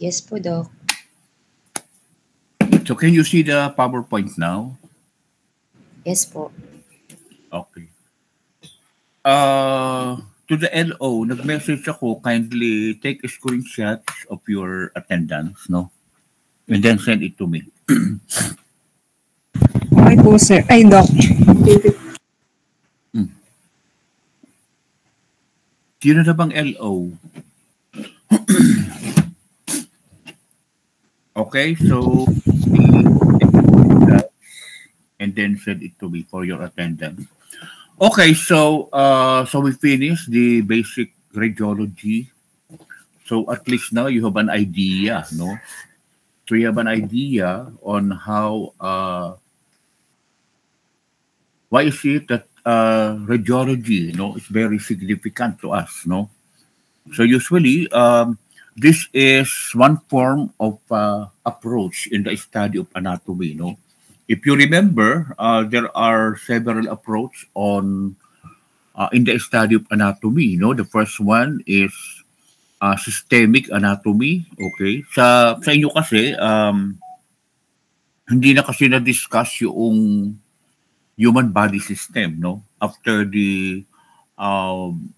Yes po, Doc. So can you see the PowerPoint now? Yes po. Okay. To the LO, nag-message ako, kindly take a screenshot of your attendance, no? And then send it to me. Okay po, sir. Ay, Doc. Sino na bang LO? Okay, so and then send it to me for your attendance. Okay, so we finished the basic radiology. So at least now you have an idea, no? So you have an idea on how why is it that radiology, is very significant to us, no? So usually this is one form of approach in the study of anatomy, no? If you remember, there are several approaches on in the study of anatomy. The first one is systemic anatomy. Okay, sa inyo kasi hindi na kasi na-discuss yung human body system, no? After the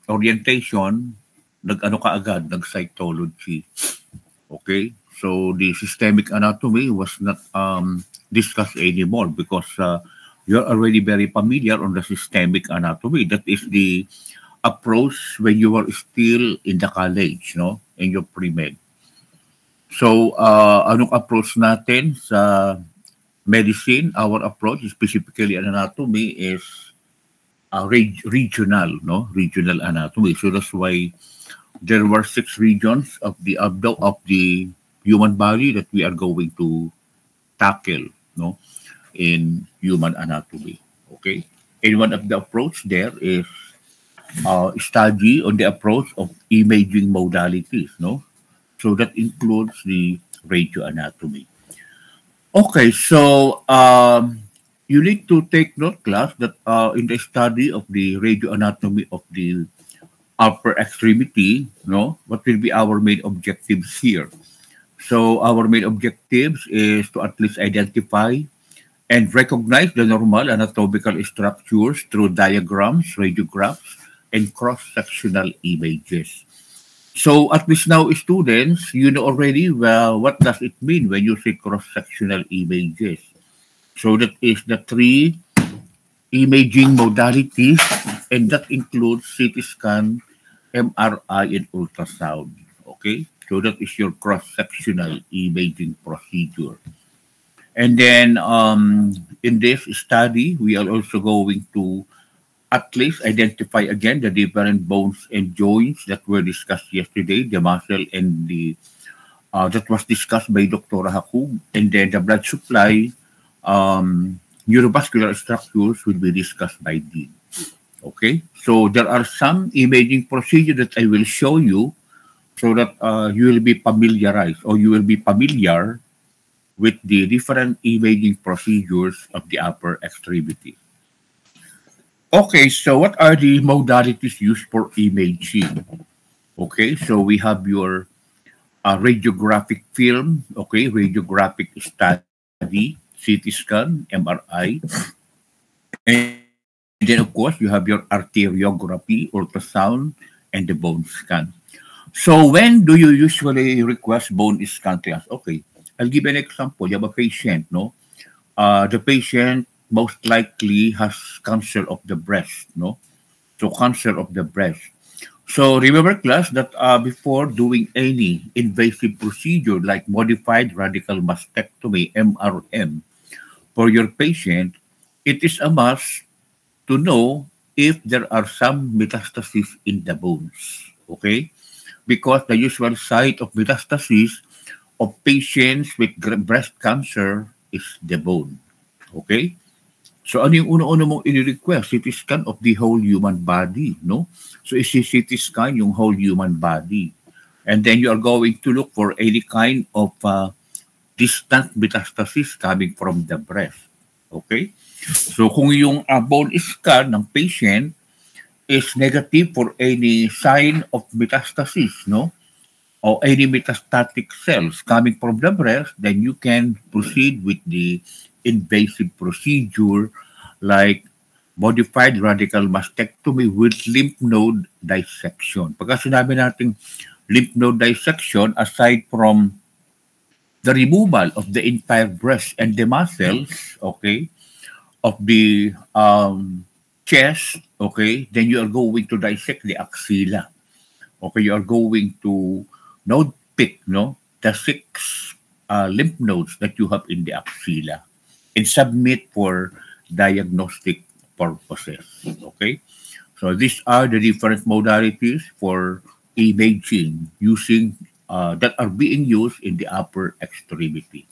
orientation, nag-cytology. Okay, so the systemic anatomy was not discussed anymore because you're already very familiar on the systemic anatomy. That is the approach when you were still in the college, no? In your pre-med. So, anong approach natin sa medicine? Our approach, specifically anatomy, is regional, no? Regional anatomy. So that's why there were 6 regions of the human body that we are going to tackle, no, in human anatomy. Okay, and one of the approach there is study on the approach of imaging modalities, no. So that includes the radioanatomy. Okay, so you need to take note, class, that in the study of the radioanatomy of the upper extremity, no, what will be our main objectives here? So our main objectives is to at least identify and recognize the normal anatomical structures through diagrams, radiographs, and cross-sectional images. So at least now, students, you know already, well, what does it mean when you say cross-sectional images? So that is the 3 imaging modalities, and that includes CT scan, MRI, and ultrasound. Okay, so that is your cross-sectional imaging procedure. And then in this study, we are also going to at least identify again the different bones and joints that were discussed yesterday, the muscle and the that was discussed by Dr. Haku, and then the blood supply, neurovascular structures will be discussed by Dean. Okay, so there are some imaging procedures that I will show you so that you will be familiarized, or you will be familiar with the different imaging procedures of the upper extremity. Okay, so what are the modalities used for imaging? Okay, so we have your radiographic film, okay, radiographic study, CT scan, MRI, and then of course you have your arteriography, ultrasound, and the bone scan. So when do you usually request bone scan class? Okay, I'll give an example. You have a patient, no? The patient most likely has cancer of the breast, no? So cancer of the breast. So remember, class, that before doing any invasive procedure like modified radical mastectomy, MRM, for your patient, it is a must to know if there are some metastases in the bones, okay? Because the usual site of metastasis of patients with breast cancer is the bone, okay? So ano yung una-una mong i-request? CT scan of the whole human body, no? So CT scan yung whole human body. And then you are going to look for any kind of distant metastasis coming from the breast. Okay? So kung yung bone scan ng patient is negative for any sign of metastasis, no? or any metastatic cells coming from the breast, then you can proceed with the invasive procedure like modified radical mastectomy with lymph node dissection. Pagka sinabi natin lymph node dissection, aside from the removal of the entire breast and the muscles, okay, of the chest, okay, then you are going to dissect the axilla. Okay, you are going to node pick, no, the 6 lymph nodes that you have in the axilla and submit for diagnostic purposes. Okay, so these are the different modalities for imaging using that are being used in the upper extremity.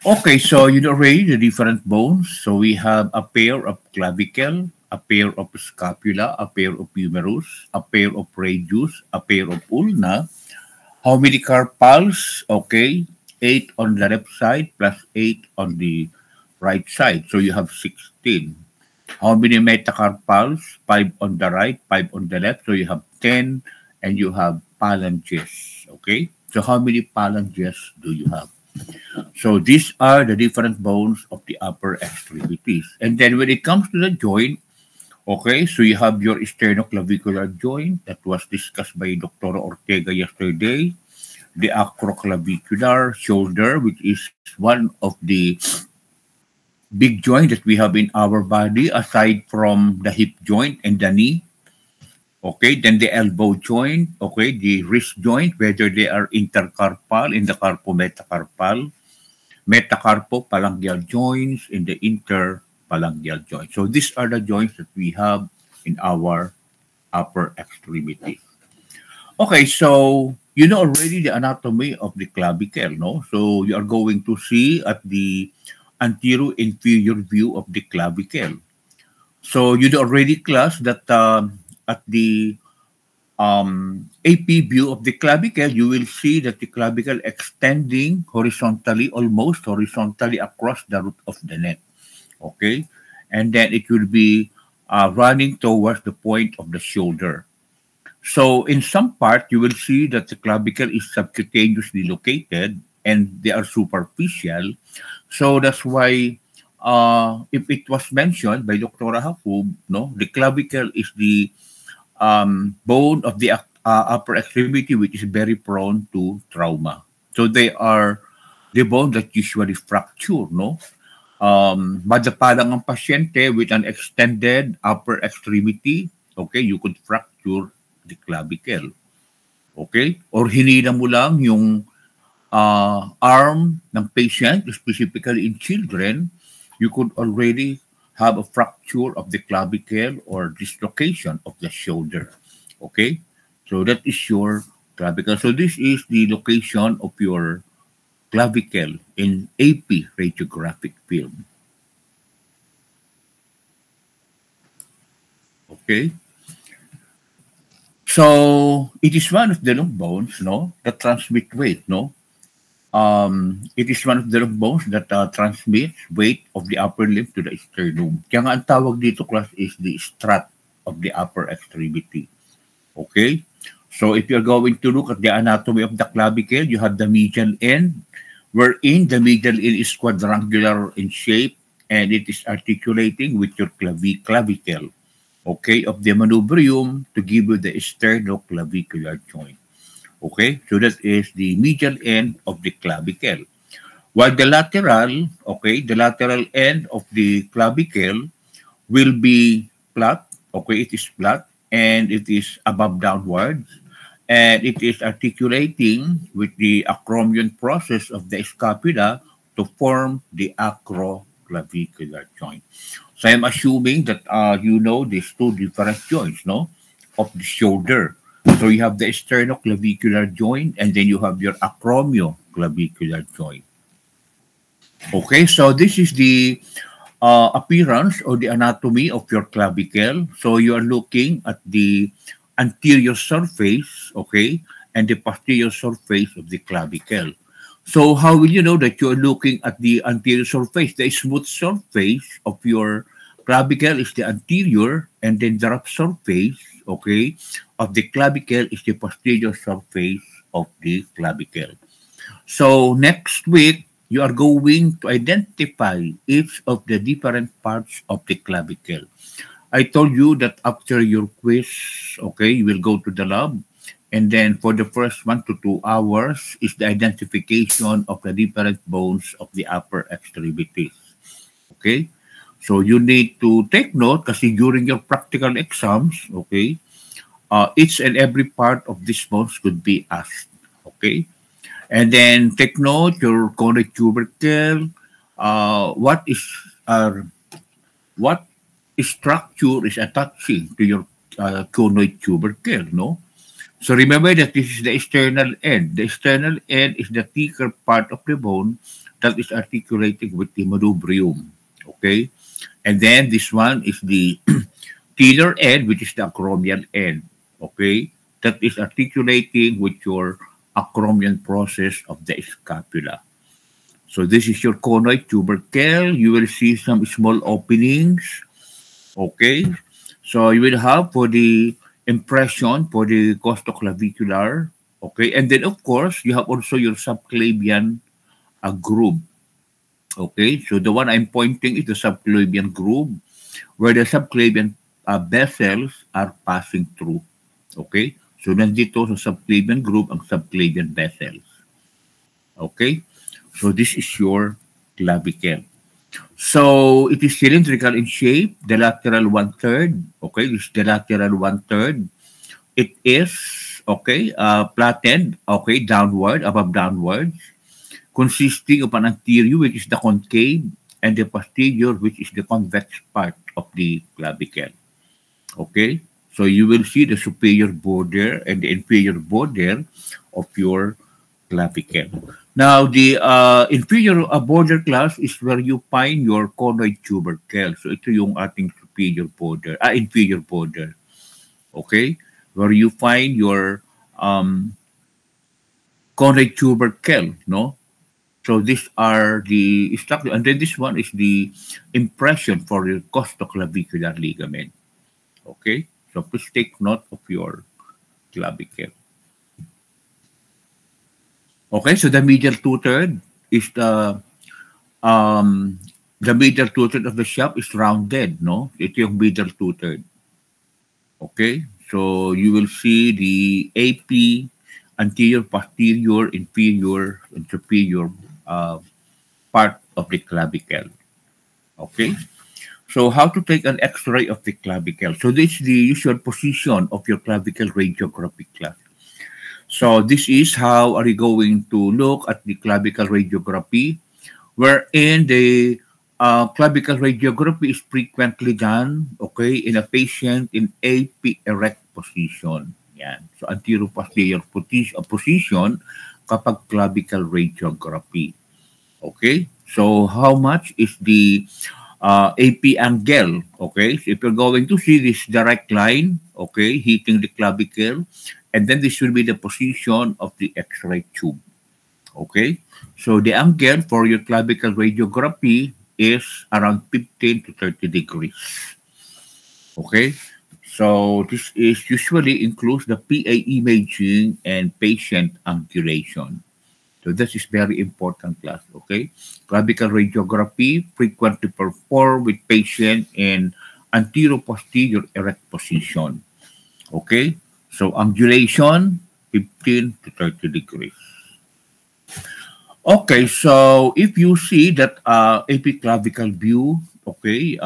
Okay, so you know already the different bones. So we have a pair of clavicle, a pair of scapula, a pair of humerus, a pair of radius, a pair of ulna. How many carpals? Okay, 8 on the left side plus 8 on the right side. So you have 16. How many metacarpals? 5 on the right, 5 on the left. So you have 10 and you have phalanges. Okay, so how many phalanges do you have? So these are the different bones of the upper extremities. And then when it comes to the joint, okay, so you have your sternoclavicular joint that was discussed by Dr. Ortega yesterday, the acroclavicular shoulder, which is one of the big joints that we have in our body aside from the hip joint and the knee. Okay, then the elbow joint, okay, the wrist joint, whether they are intercarpal in the carpometacarpal, metacarpophalangeal joints in the interphalangeal joint. So these are the joints that we have in our upper extremity. Okay, so you know already the anatomy of the clavicle, no? So you are going to see at the anterior inferior view of the clavicle. So you know already, class, that at the AP view of the clavicle, you will see that the clavicle extending horizontally, almost horizontally across the root of the neck. Okay, and then it will be running towards the point of the shoulder. So in some part, you will see that the clavicle is subcutaneously located and they are superficial. So that's why if it was mentioned by Dr. Hakub, no, the clavicle is the bone of the upper extremity which is very prone to trauma. So they are the bone that usually fracture, no? Madapalang ang pasyente with an extended upper extremity, okay, you could fracture the clavicle. Okay? Or hinila mo lang yung arm ng patient, specifically in children, you could already have a fracture of the clavicle or dislocation of the shoulder. Okay? So that is your clavicle. So this is the location of your clavicle in AP radiographic film. Okay? So it is one of the long bones, no, that transmit weight, no. It is one of the long bones that transmits weight of the upper limb to the sternum. Kaya nga ang tawag dito, class, is the strut of the upper extremity. Okay? So if you're going to look at the anatomy of the clavicle, you have the medial end, wherein the medial end is quadrangular in shape and it is articulating with your clavicle, okay, of the manubrium to give you the sternoclavicular joint. Okay, so that is the medial end of the clavicle. While the lateral, okay, the lateral end of the clavicle will be flat, okay, it is flat and it is above downwards and it is articulating with the acromion process of the scapula to form the acroclavicular joint. So I'm assuming that you know these two different joints, no, of the shoulder. So you have the sternoclavicular joint and then you have your acromioclavicular joint. Okay, so this is the appearance or the anatomy of your clavicle. So you are looking at the anterior surface, okay, and the posterior surface of the clavicle. So how will you know that you are looking at the anterior surface? The smooth surface of your clavicle is the anterior, and then the rough surface, okay, of the clavicle is the posterior surface of the clavicle. So next week, you are going to identify each of the different parts of the clavicle. I told you that after your quiz, okay, you will go to the lab, and then for the first 1 to 2 hours is the identification of the different bones of the upper extremities. Okay? So you need to take note kasi during your practical exams, okay, each and every part of these bones could be asked. Okay? And then take note your conoid tubercle, what structure is attaching to your conoid tubercle, no? So remember that this is the external end. The external end is the thicker part of the bone that is articulating with the manubrium, okay? And then this one is the thinner end, which is the acromial end, okay? That is articulating with your acromion process of the scapula. So this is your conoid tubercle. You will see some small openings, okay? So you will have for the impression for the costoclavicular, okay? And then, of course, you have also your subclavian groove, okay? So the one I'm pointing is the subclavian groove, where the subclavian vessels are passing through, okay? So nandito sa subclavian groove ang subclavian vessels, okay? So this is your clavicle. So it is cylindrical in shape, the lateral 1/3. Okay, this is the lateral 1/3. It is, okay, flattened, okay, downward, above downwards, consisting of an anterior, which is the concave, and the posterior, which is the convex part of the clavicle. Okay, so you will see the superior border and the inferior border of your clavicle. Now, the inferior border class is where you find your conoid tubercle. So, ito yung ating superior border, inferior border. Okay? Where you find your conoid tubercle, no? So, these are the structure. And then this one is the impression for your costoclavicular ligament. Okay? So, please take note of your clavicle. Okay, so the medial two-third is the medial two-third of the shaft is rounded, no? Ito yung medial two-third. Okay, so you will see the AP, anterior, posterior, inferior, and superior part of the clavicle. Okay, so how to take an X-ray of the clavicle? So this is the usual position of your clavicle radiography class. So this is how are you going to look at the clavicle radiography, wherein the clavicle radiography is frequently done, okay, in a patient in AP erect position. Yan. So anterior-posterior position kapag clavicle radiography. Okay, so how much is the AP angle? Okay, so if you're going to see this direct line, okay, hitting the clavicle, and then this will be the position of the X-ray tube. Okay, so the angle for your clavicle radiography is around 15 to 30 degrees. Okay, so this is usually includes the PA imaging and patient angulation. So this is very important class. Okay, clavicle radiography frequently performed with patient in anterior-posterior erect position. Okay. So angulation, 15 to 30 degrees. Okay, so if you see that AP clavicle view, okay,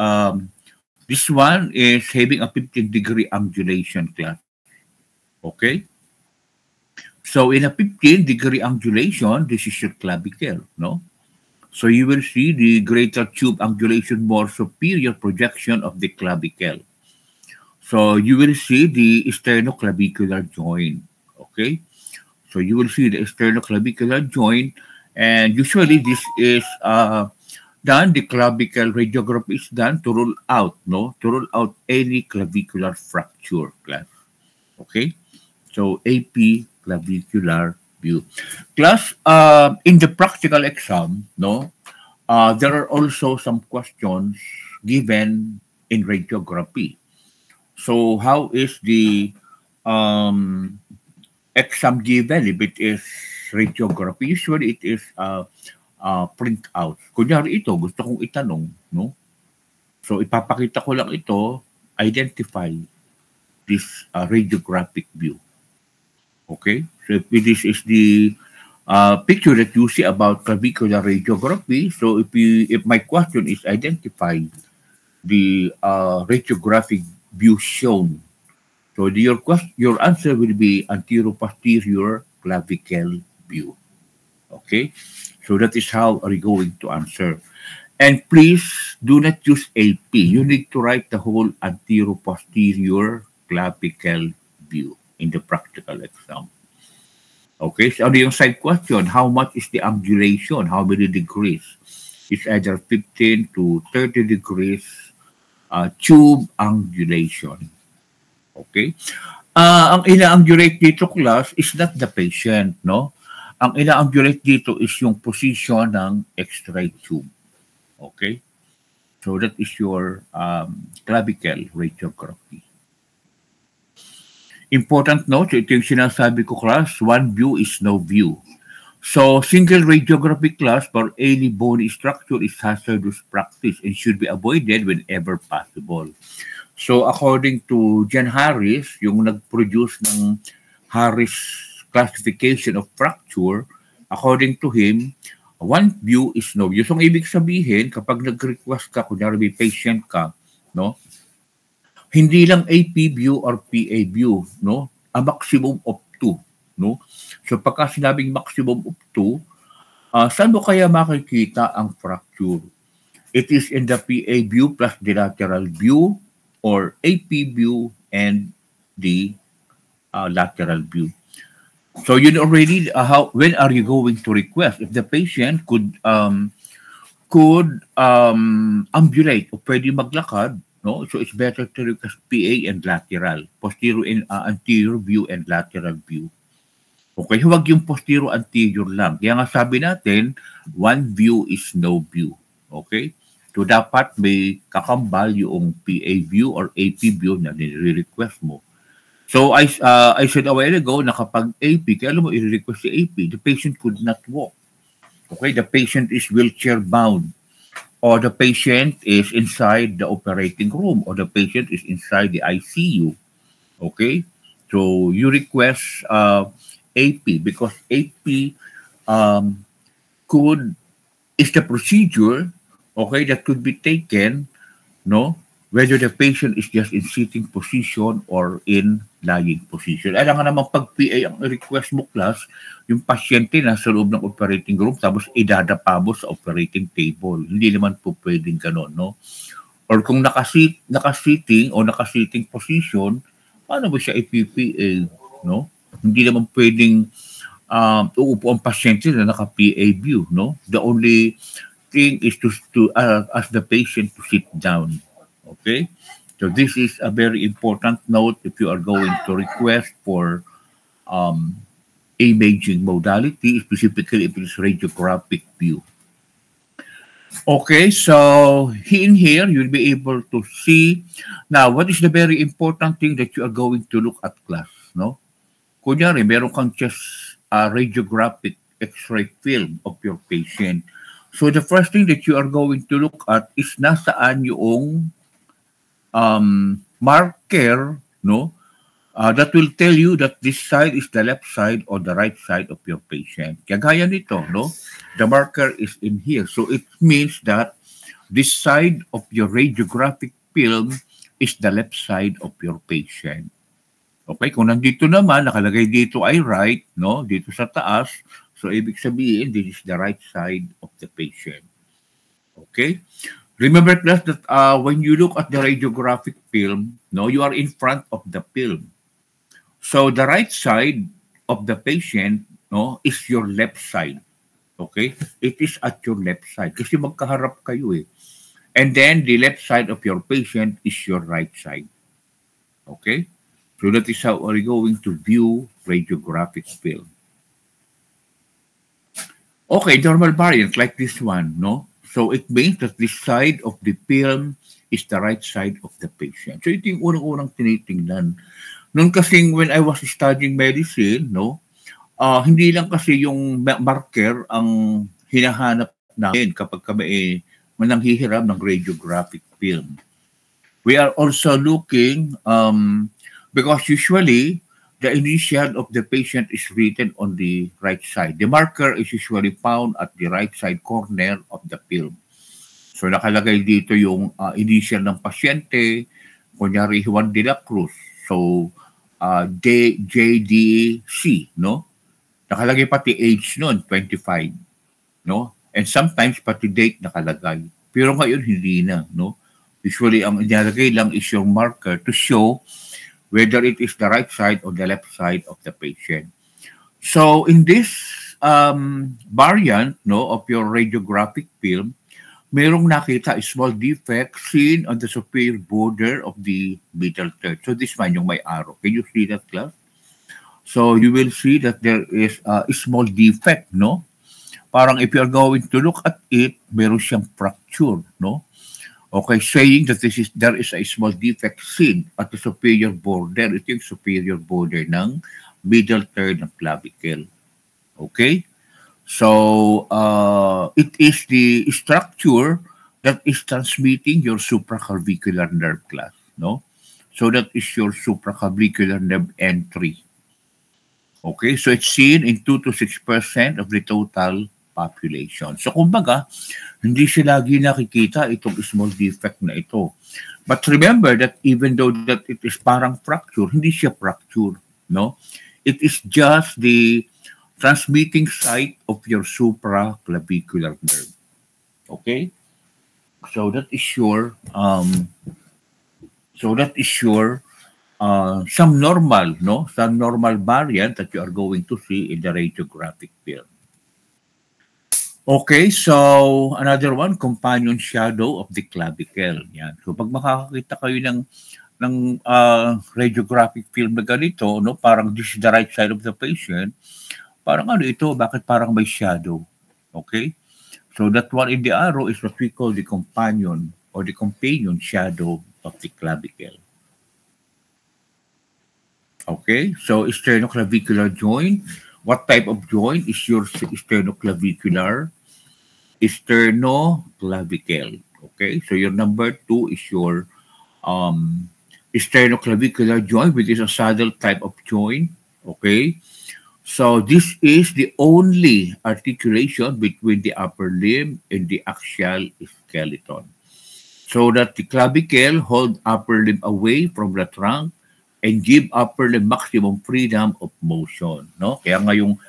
this one is having a 15-degree angulation class. Okay? So in a 15-degree angulation, this is your clavicle, no? So you will see the greater tube angulation, more superior projection of the clavicle. So you will see the sternoclavicular joint, okay? So you will see the sternoclavicular joint, and usually this is done, the clavicle radiography is done to rule out, no? To rule out any clavicular fracture, class, okay? So AP clavicular view. Class, in the practical exam, no? There are also some questions given in radiography. So how is the exam given, if it is radiography, usually it is print out. Kunyari ito, gusto kong itanong, no? So ipapakita ko lang ito, identify this radiographic view. Okay? So if this is the picture that you see about clavicular radiography, so if my question is identify the radiographic view shown, so your answer will be anteroposterior clavicle view. Okay? So that is how are you going to answer. And please do not use AP. You need to write the whole anteroposterior clavicle view in the practical exam. Okay, so ano yung side question? How much is the angulation? How many degrees? It's either 15 to 30 degrees tube angulation. Okay? Ang ina-angulate dito, class, is not the patient, no? Ang ina-angulate dito is yung position ng X-ray tube. Okay? So that is your clavicle radiography. Important note, ito yung sinasabi ko, class, one view is no view. So single radiography, class, for any bony structure is hazardous practice and should be avoided whenever possible. So according to John Harris, yung nag-produce ng Harris classification of fracture, according to him, one view is no view. So ang ibig sabihin, kapag nag-request ka, kunyari may patient ka, no? Hindi lang AP view or PA view, no? A maximum of 2, no? So pagka sinabing maximum of 2, saan mo kaya makikita ang fracture? It is in the PA view plus the lateral view or AP view and the lateral view. So you know already when are you going to request? If the patient could ambulate o pwede maglakad, no? So it's better to request PA and lateral, posterior and anterior view and lateral view. Okay, huwag yung posterior anterior lang. Kaya nga sabi natin, one view is no view. Okay? So dapat may kakambal yung PA view or AP view na nire-request mo. So I said a while ago na kapag AP, kaya alam mo i-request si AP, the patient could not walk. Okay, the patient is wheelchair bound. Or the patient is inside the operating room, or the patient is inside the ICU. Okay? So you request AP because AP is the procedure, okay, that could be taken, no, whether the patient is just in sitting position or in lying position. Alam nga naman pag PA ang request mo, class, yung pasyente na sa loob ng operating room tapos idadapa mo sa operating table. Hindi naman po pwedeng ganon, no? Or kung nakasitting o nakasitting position, paano ba siya iPPA, no? Hindi naman pwedeng uupo ang pasyente na naka-PA view, no? The only thing is to ask the patient to sit down. Okay? So this is a very important note if you are going to request for imaging modality, specifically if it's radiographic view. Okay, so in here, you'll be able to see. Now, what is the very important thing that you are going to look at, class, no? Kunyari, meron kang just a radiographic X-ray film of your patient. So the first thing that you are going to look at is nasaan yung marker, no? That will tell you that this side is the left side or the right side of your patient. Kagaya nito, no? The marker is in here. So it means that this side of your radiographic film is the left side of your patient. Okay, kung nandito naman, nakalagay dito ay right, no? Dito sa taas. So ibig sabihin, this is the right side of the patient. Okay? Remember, class, that when you look at the radiographic film, no, you are in front of the film. So the right side of the patient, no, is your left side. Okay? It is at your left side. Kasi magkaharap kayo eh. And then the left side of your patient is your right side. Okay? So that is how we're going to view radiographic film. Okay, normal variant like this one, no? So it means that this side of the film is the right side of the patient. So ito yung unang-unang tinitingnan. Noon kasing when I was studying medicine, no, hindi lang kasi yung marker ang hinahanap namin kapag kami nanghihiram ng radiographic film. We are also looking, because usually the initial of the patient is written on the right side. The marker is usually found at the right side corner of the film. So nakalagay dito yung initial ng pasyente, kunyari Juan de la Cruz. So JDC, no? Nakalagay pati age noon, 25, no? And sometimes pati date nakalagay. Pero ngayon hindi na, no? Usually ang inilagay lang is yung marker to show whether it is the right side or the left side of the patient. So in this variant, no, of your radiographic film, merong nakita a small defect seen on the superior border of the middle third. So this man yung may arrow. Can you see that, class? So you will see that there is a small defect, no? Parang if you are going to look at it, meron siyang fracture, no? Okay, saying that there is a small defect seen at the superior border. Ito yung superior border ng middle third ng clavicle. Okay? So, it is the structure that is transmitting your supraclavicular nerve, class, no? So that is your supraclavicular nerve entry. Okay, so it's seen in 2 to 6% of the total population. So kumbaga, hindi siya lagi nakikita itong small defect na ito. But remember that even though that it is parang fracture, hindi siya fracture, no? It is just the transmitting site of your supraclavicular nerve. Okay? So that is your some normal, no? Some normal variant that you are going to see in the radiographic film. Okay, so another one, companion shadow of the clavicle. Yan. So pag makakakita kayo ng radiographic film na ganito, no, parang this is the right side of the patient, parang ano ito, bakit parang may shadow? Okay? So that one in the arrow is what we call the companion or the companion shadow of the clavicle. Okay, so sternoclavicular joint. What type of joint is your sternoclavicular? Sternoclavicle. Okay, so your number 2 is your sternoclavicular joint, which is a saddle type of joint. Okay, so this is the only articulation between the upper limb and the axial skeleton. So that the clavicle hold upper limb away from the trunk and give upper limb maximum freedom of motion, no? Kaya nga yung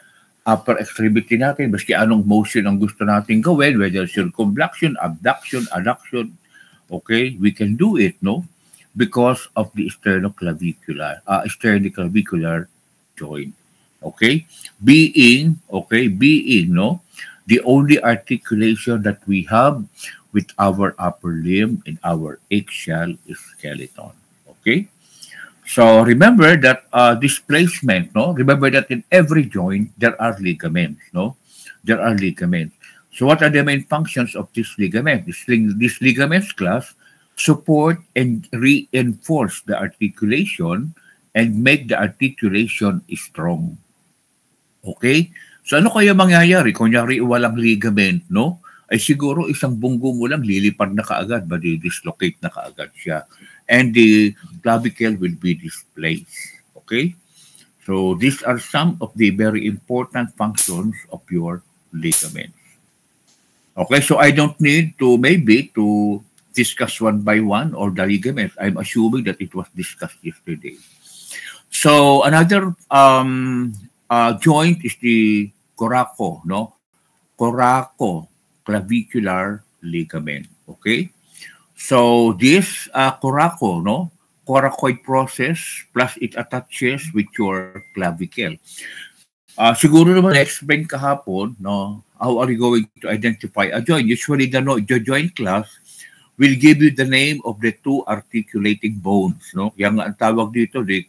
upper extremity natin, baski anong motion ang gusto natin gawin, whether circumflexion, abduction, adduction, okay, we can do it, no? Because of the sternoclavicular joint, okay? Being, no? The only articulation that we have with our upper limb and our axial skeleton, okay? So remember that displacement, no? Remember that in every joint, there are ligaments, no? There are ligaments. So what are the main functions of this ligament? These ligaments, class, support and reinforce the articulation and make the articulation strong. Okay? So ano kaya mangyayari? Kunyari walang ligament, no? Ay siguro isang bunggo mo lang lilipad na kaagad, dislocate na kaagad siya. And the clavicle will be displaced. Okay? So these are some of the very important functions of your ligaments. Okay, so I don't need to discuss one by one or the ligaments. I'm assuming that it was discussed yesterday. So another joint is the coraco, no? Coracoclavicular ligament. Okay? So this coraco, no, coracoid process, plus it attaches with your clavicle. Siguro naman na-explain kahapon, no, how are you going to identify a joint? Usually the joint class will give you the name of the two articulating bones, no. Yang ang tawag dito, the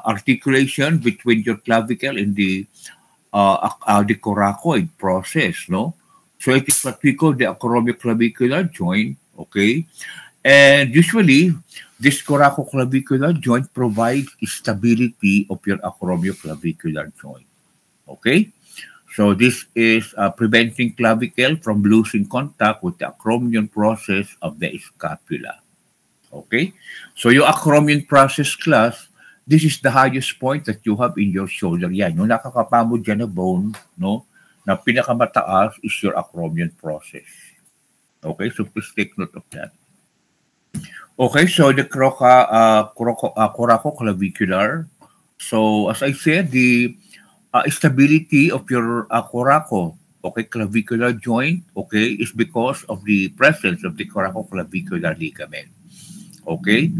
articulation between your clavicle and the coracoid process, no. So it is what we call the acromioclavicular joint. Okay, and usually This coracoclavicular joint provides stability of your acromioclavicular joint. Okay? So this is preventing clavicle from losing contact with the acromion process of the scapula. Okay? So yung acromion process class, this is the highest point that you have in your shoulder. Yan, yung nakakapamod dyan na bone, no? Na pinakamataas is your acromion process. Okay? So please take note of that. Okay, so the coracoclavicular. So as I said, the stability of your coraco, okay, clavicular joint, okay, is because of the presence of the coracoclavicular ligament. Okay,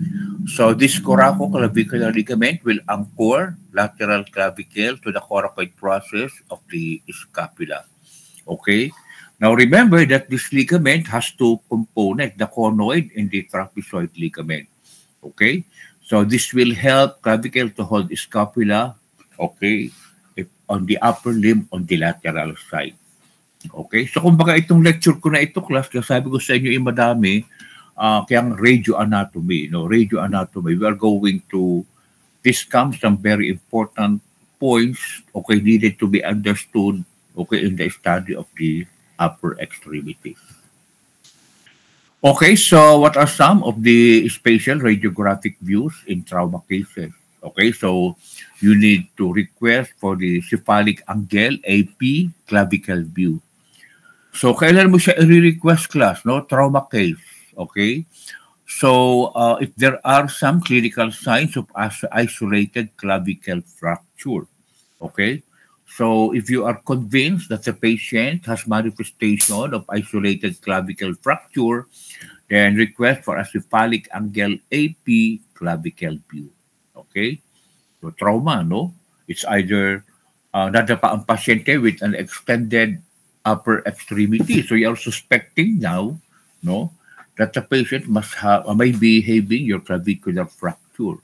so this coracoclavicular ligament will anchor lateral clavicle to the coracoid process of the scapula. Okay. Now remember that this ligament has two components, the conoid and the trapezoid ligament. Okay? So this will help clavicle to hold the scapula, okay, on the upper limb on the lateral side. Okay? So kumbaga itong lecture ko na ito, class, sabi ko sa inyo yung madami, kayang radioanatomy, no? Radioanatomy. We are going to discuss some very important points, okay, needed to be understood, okay, in the study of the upper extremities. Okay, so what are some of the spatial radiographic views in trauma cases? Okay, so you need to request for the cephalic angle AP clavicle view. So kailan mo siya i-request, class, no? Trauma case, okay? So if there are some clinical signs of isolated clavicle fracture, okay? So if you are convinced that the patient has manifestation of isolated clavicle fracture, then request for a cephalic angle AP clavicle view. Okay? So trauma, no? It's either nadapa ang pasyente with an extended upper extremity. So you are suspecting now, no, that the patient may be having your clavicular fracture.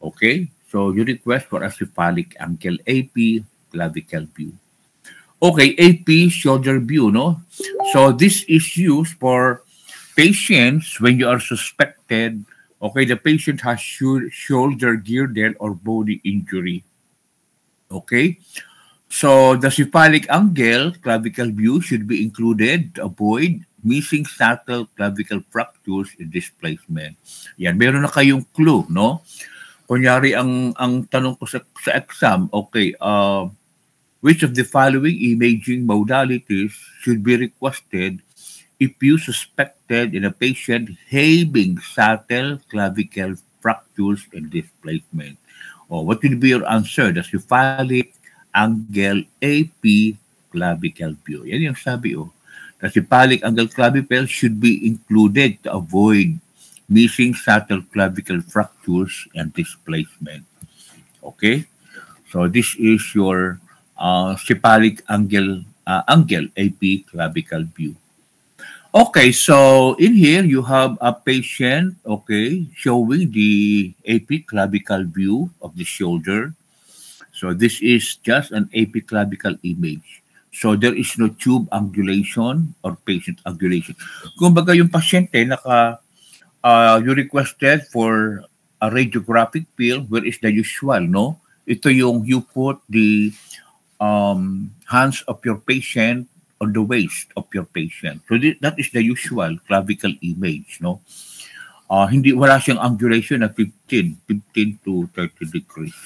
Okay? So you request for a cephalic angle AP clavicle view. Okay, AP shoulder view, no? So this is used for patients when you are suspected, okay, the patient has shoulder girdle or body injury. Okay? So the cephalic angle clavicle view should be included to avoid missing subtle clavicle fractures and displacement. Yan, meron na kayong clue, no? Kunyari, ang tanong ko sa exam, okay, which of the following imaging modalities should be requested if you suspected in a patient having subtle clavicle fractures and displacement? Or what will be your answer? The cephalic angle AP clavicle view. Yan yung sabi, oh. The cephalic angle clavicle should be included to avoid missing subtle clavicle fractures and displacement. Okay? So this is your cephalic angle AP clavicle view. Okay, so in here you have a patient, okay, showing the AP clavicle view of the shoulder. So this is just an AP clavicle image. So there is no tube angulation or patient angulation. Kumbaga yung pasyente you requested for a radiographic film, where is the usual, no? Ito yung you put the hands of your patient on the waist of your patient. So that is the usual clavicle image, no? Wala siyang angulation na 15 to 30 degrees.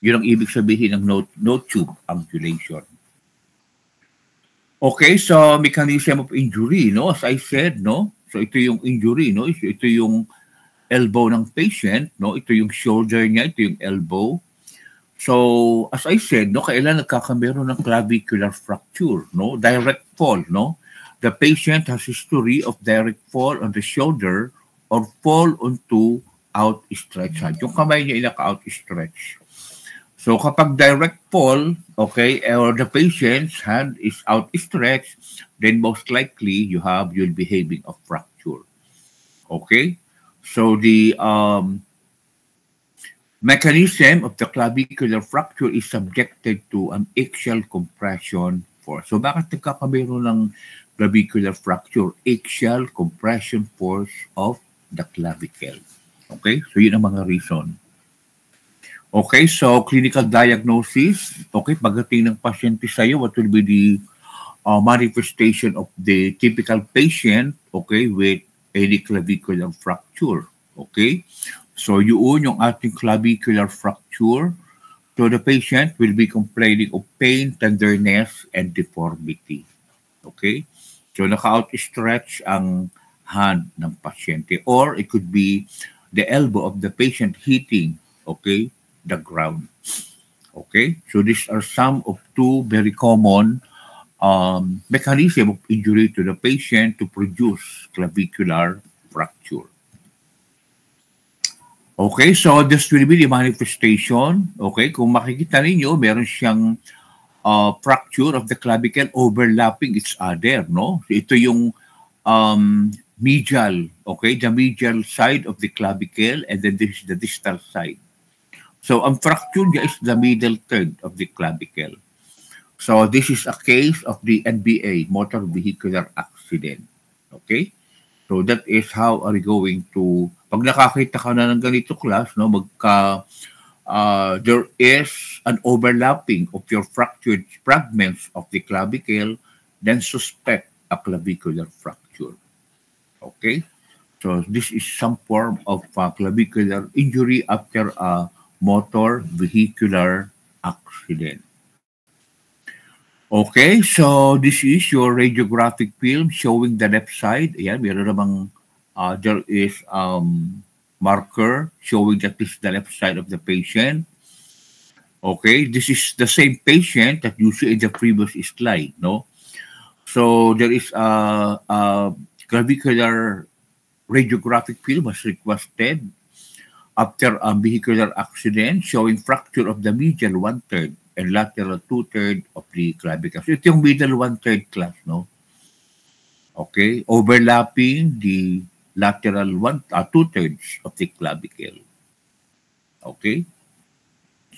Yun ang ibig sabihin ng no tube angulation. Okay, so mechanism of injury, no? As I said, no? So ito yung injury, no? Ito yung elbow ng patient, no? Ito yung shoulder niya, ito yung elbow. So, as I said, no, kailan nagkakameron ng clavicular fracture, no? Direct fall, no? The patient has history of direct fall on the shoulder or fall onto outstretched hand. Yung kamay niya ay naka-outstretch. So, kapag direct fall, okay, or the patient's hand is outstretched, then most likely you'll be having a fracture. Okay? So, the mechanism of the clavicular fracture is subjected to an axial compression force. So bakit nagkakameron ng clavicular fracture? Axial compression force of the clavicle. Okay? So, yun ang mga reason. Okay, so clinical diagnosis. Okay, pagdating ng pasyente sa'yo, what will be the manifestation of the typical patient, okay, with any clavicular fracture. Okay, so yun yung ating clavicular fracture. So the patient will be complaining of pain, tenderness, and deformity. Okay, so naka-outstretch ang hand ng pasyente, or it could be the elbow of the patient hitting, okay, the ground. Okay, so these are some of two very common mechanism of injury to the patient to produce clavicular fracture. Okay, so this will be the manifestation. Okay, kung makikita ninyo, meron siyang fracture of the clavicle overlapping each other, no? So ito yung medial, okay, the medial side of the clavicle, and then this is the distal side. So ang fracture niya is the middle third of the clavicle. So this is a case of the NBA, motor vehicular accident. Okay? So that is how are we going to, pag nakakita ka na ng ganito class, no, there is an overlapping of your fractured fragments of the clavicle, then suspect a clavicular fracture. Okay? So this is some form of clavicular injury after a motor vehicular accident. Okay, so this is your radiographic film showing the left side. Ayan, meron namang, there is marker showing that this is the left side of the patient. Okay, this is the same patient that you see in the previous slide, no? So there is a clavicular radiographic film was requested after a vehicular accident showing fracture of the medial 1/3 and lateral 2/3 of the clavicle. So ito yung middle 1/3 class, no? Okay, overlapping the lateral 2/3 of the clavicle. Okay?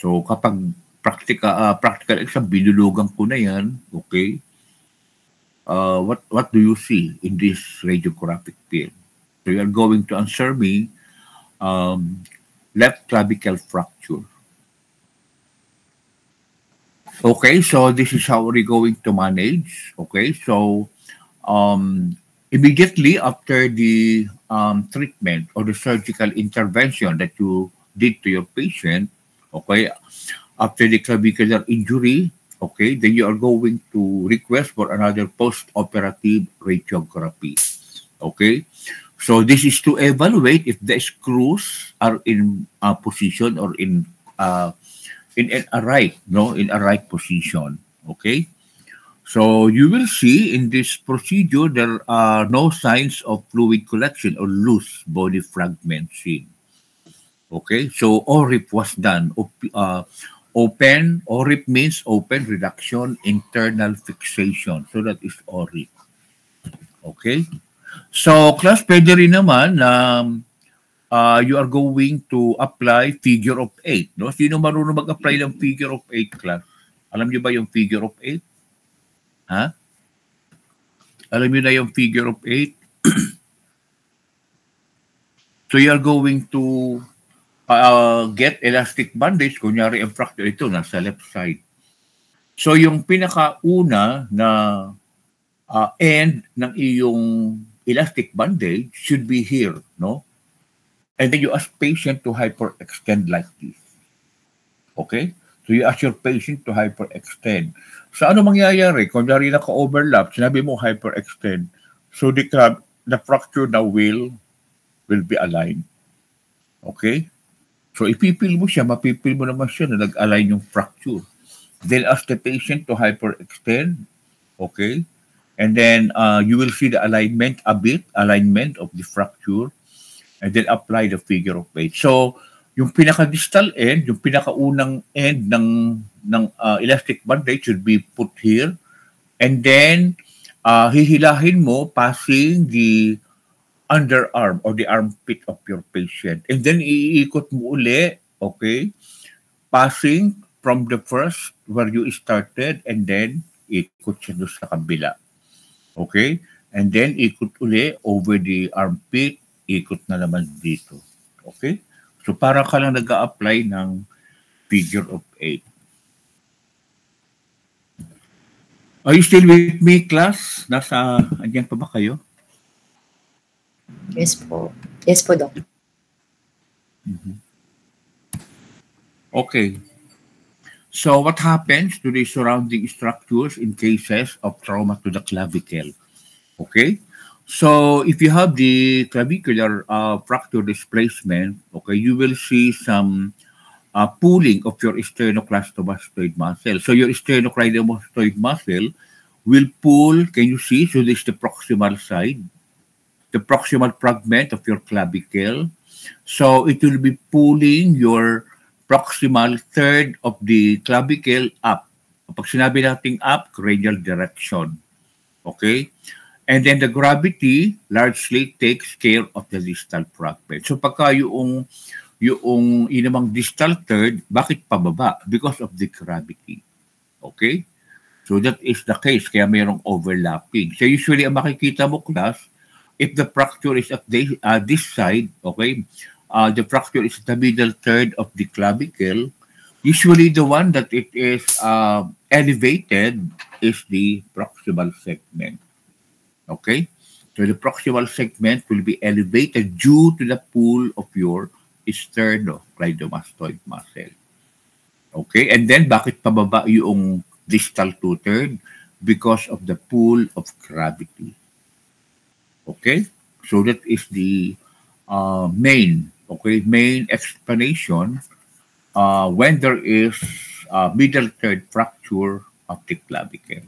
So kapag practical exam, binulugan ko na yan, okay? What do you see in this radiographic film? So you are going to answer me left clavicle fracture. Okay, so this is how we're going to manage. Okay, so immediately after the treatment or the surgical intervention that you did to your patient, okay, after the clavicular injury, okay, then you are going to request for another post-operative radiography. Okay, so this is to evaluate if the screws are in position or in a right position. Okay, so you will see in this procedure there are no signs of fluid collection or loose body fragments seen. Okay, so ORIP was done. Open ORIP means open reduction internal fixation. So that is ORIP. Okay, so class, pwede rin naman na you are going to apply figure of 8. No? Sino marunong mag-apply ng figure of 8 class? Alam niyo ba yung figure of 8? Ha? Alam niyo na yung figure of 8? So you are going to get elastic bandage. Kunyari ang fracture ito, nasa left side. So yung pinakauna na end ng iyong elastic bandage should be here, no? And then you ask patient to hyperextend like this. Okay? So you ask your patient to hyperextend. So ano mangyayari? Kung dari naka-overlap, sinabi mo hyperextend. So the fracture now will be aligned. Okay? So ipipil mo siya, mapipil mo naman siya na nag-align yung fracture. Then ask the patient to hyperextend. Okay? And then you will see the alignment of the fracture. And then apply the figure of 8. So, yung pinaka-distal end, yung pinaka-unang end ng elastic bandage should be put here. And then, hihilahin mo passing the underarm or the armpit of your patient. And then, iikot mo uli, okay, passing from the first where you started and then ikot siya doon sa kabila. Okay? And then, ikot uli over the armpit ikot na naman dito. Okay? So, para ka lang nag-a-apply ng figure of 8. Are you still with me, class? Andiyan pa ba kayo? Yes po. Yes po, Doc. Okay. So what happens to the surrounding structures in cases of trauma to the clavicle? Okay. So if you have the clavicular fracture displacement, okay, you will see some pulling of your sternocleidomastoid muscle. So your sternocleidomastoid muscle will pull, can you see? So this is the proximal side, the proximal fragment of your clavicle. So it will be pulling your proximal third of the clavicle up. Pag sinabi nating up, cranial direction. Okay? And then the gravity largely takes care of the distal fragment. So pagka yung inamang distal third, bakit pababa? Because of the gravity. Okay? So that is the case, kaya mayroong overlapping. So usually, ang makikita mo, class, if the fracture is at this side, okay, the fracture is the middle third of the clavicle, usually the one that it is elevated is the proximal segment. Okay? So the proximal segment will be elevated due to the pull of your sternocleidomastoid muscle. Okay? And then, bakit pababa yung distal two-third? Because of the pull of gravity. Okay? So that is the main explanation when there is middle third fracture of the clavicle.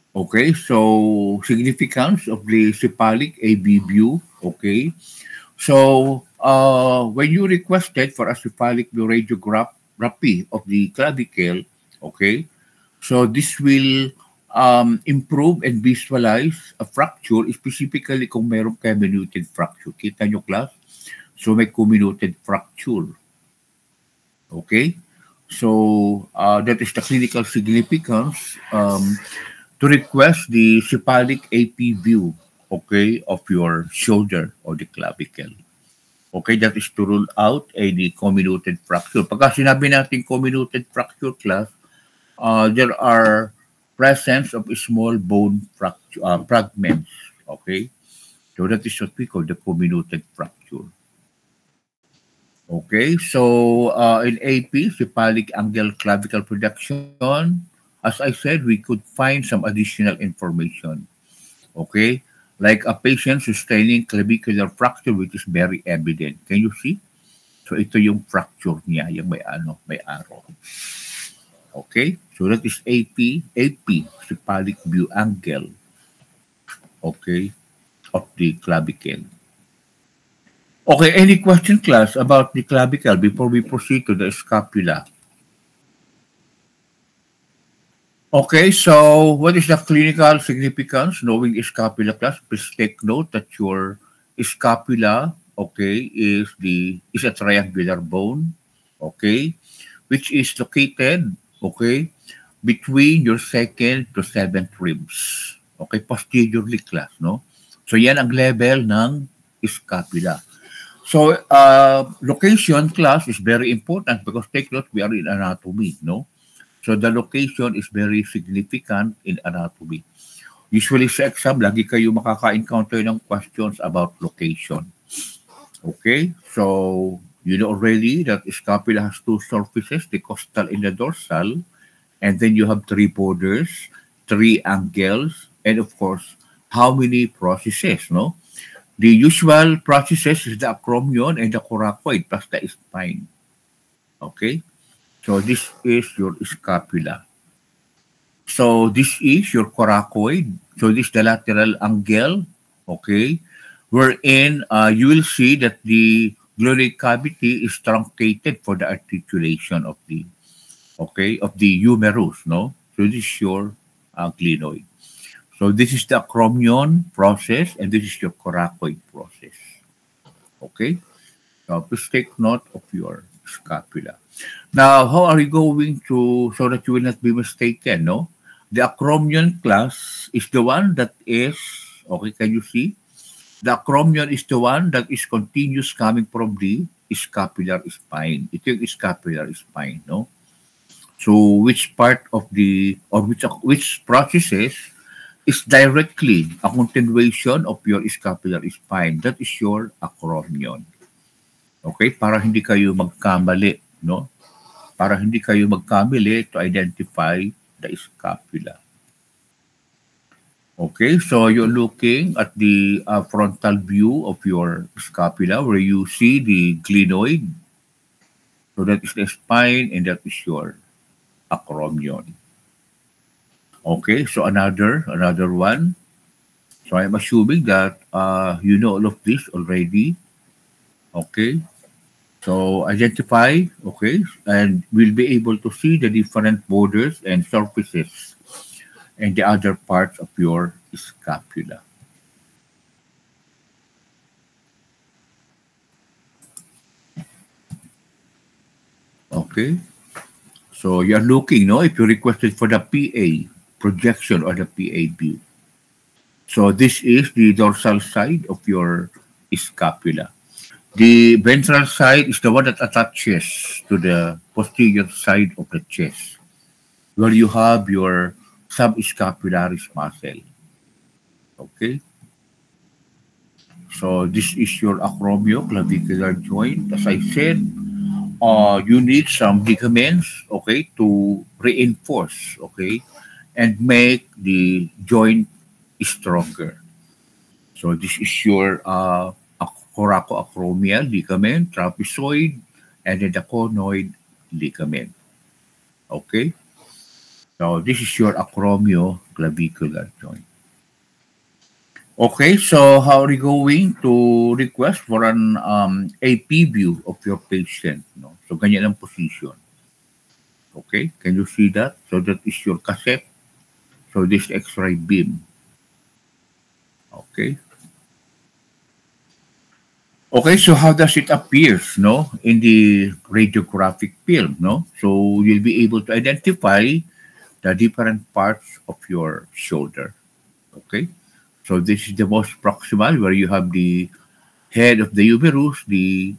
Okay, so significance of the cephalic AB view. Okay, so when you requested for a cephalic view radiography of the clavicle, okay, so this will improve and visualize a fracture, specifically kung meron comminuted fracture. Kita nyo, class? So may comminuted fracture. Okay, so that is the clinical significance to request the cephalic AP view, okay, of your shoulder or the clavicle. Okay, that is to rule out any comminuted fracture. Pagka sinabi natin comminuted fracture, class, there are presence of small bone fragments. Okay, so that is what we call the comminuted fracture. Okay, so in AP, cephalic angle clavicle projection, as I said, we could find some additional information. Okay, like a patient sustaining clavicular fracture, which is very evident. Can you see? So ito yung fracture niya, yung may arrow. Okay, so that is AP, cephalic view angle, okay, of the clavicle. Okay, any question, class, about the clavicle before we proceed to the scapula? Okay, so what is the clinical significance knowing the scapula, class? Please take note that your scapula, okay, is a triangular bone, okay, which is located, okay, between your second to seventh ribs. Okay, posteriorly, class, no? So yan ang level ng scapula. So location, class, is very important because take note, we are in anatomy, no? So the location is very significant in anatomy. Usually sa exam, lagi kayo makaka-encounter ng questions about location. Okay, so you know already that scapula has two surfaces, the costal and the dorsal, and then you have three borders, three angles, and of course, how many processes, no? The usual processes is the acromion and the coracoid plus the spine. Okay, so this is your scapula. So this is your coracoid. So this is the lateral angle, okay, wherein you will see that the glenoid cavity is truncated for the articulation of the, okay, of the humerus, no? So this is your glenoid. So this is the acromion process, and this is your coracoid process. Okay? So please take note of your scapula. Now, how are you going to, so that you will not be mistaken, no? The acromion, class, is the one that is, okay, can you see? The acromion is the one that is continuous coming from the scapular spine. Ito yung scapular spine, no? So which part of the, or which processes is directly a continuation of your scapular spine. That is your acromion. Okay? Para hindi kayo magkamali, no? Para hindi kayo magkamali to identify the scapula. Okay, so you're looking at the frontal view of your scapula where you see the glenoid. So that is the spine and that is your acromion. Okay, so another one. So I'm assuming that you know all of this already. Okay, so identify, okay, and we'll be able to see the different borders and surfaces and the other parts of your scapula. Okay, so you're looking, no, if you requested for the PA projection or the PA view. So this is the dorsal side of your scapula. The ventral side is the one that attaches to the posterior side of the chest, where you have your subscapularis muscle. Okay? So this is your acromioclavicular joint. As I said, you need some ligaments, okay, to reinforce, okay, and make the joint stronger. So this is your coracoacromial ligament, trapezoid, and then the conoid ligament. Okay? So this is your acromioclavicular joint. Okay, so how are you going to request for an AP view of your patient? No? So ganyan ang position. Okay, can you see that? So that is your cassette. So this X-ray beam. Okay. Okay, so how does it appear, no, in the radiographic film, no? So you'll be able to identify the different parts of your shoulder. Okay. So this is the most proximal where you have the head of the humerus, the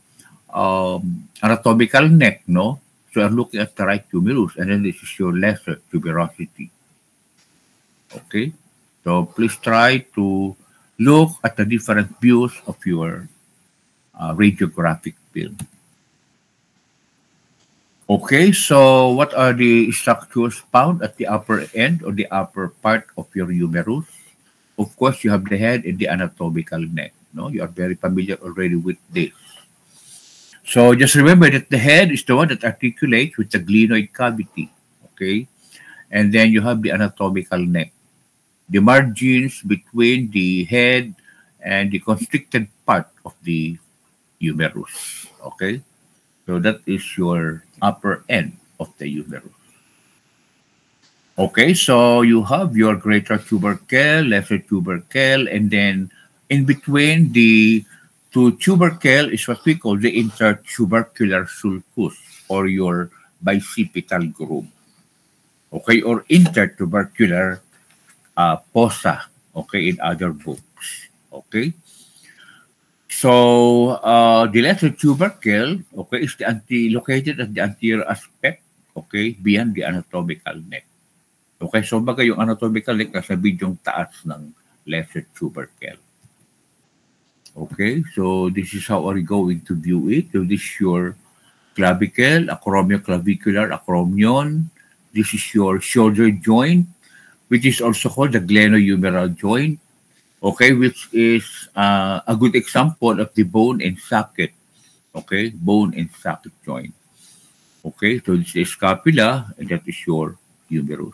anatomical neck, no? So I'm looking at the right humerus, and then this is your lesser tuberosity. Okay? So please try to look at the different views of your radiographic film. Okay, so what are the structures found at the upper end or the upper part of your humerus? Of course, you have the head and the anatomical neck. No, you are very familiar already with this. So just remember that the head is the one that articulates with the glenoid cavity. Okay, and then you have the anatomical neck. The margins between the head and the constricted part of the humerus. Okay, so that is your upper end of the humerus. Okay, so you have your greater tubercle, lesser tubercle, and then in between the two tubercle is what we call the intertubercular sulcus or your bicipital groove. Okay, or intertubercular fossa. Okay, in other books. Okay. So the lesser tubercle, okay, is located at the anterior aspect, okay, beyond the anatomical neck. Okay, so baga yung anatomical neck nasa bidyong taas ng lesser tubercle. Okay, so this is how are we going to view it. So this is your clavicle, acromioclavicular acromion. This is your shoulder joint, which is also called the glenohumeral joint. Okay, which is a good example of the bone and socket. Okay, bone and socket joint. Okay, so this is scapula, and that is your humerus.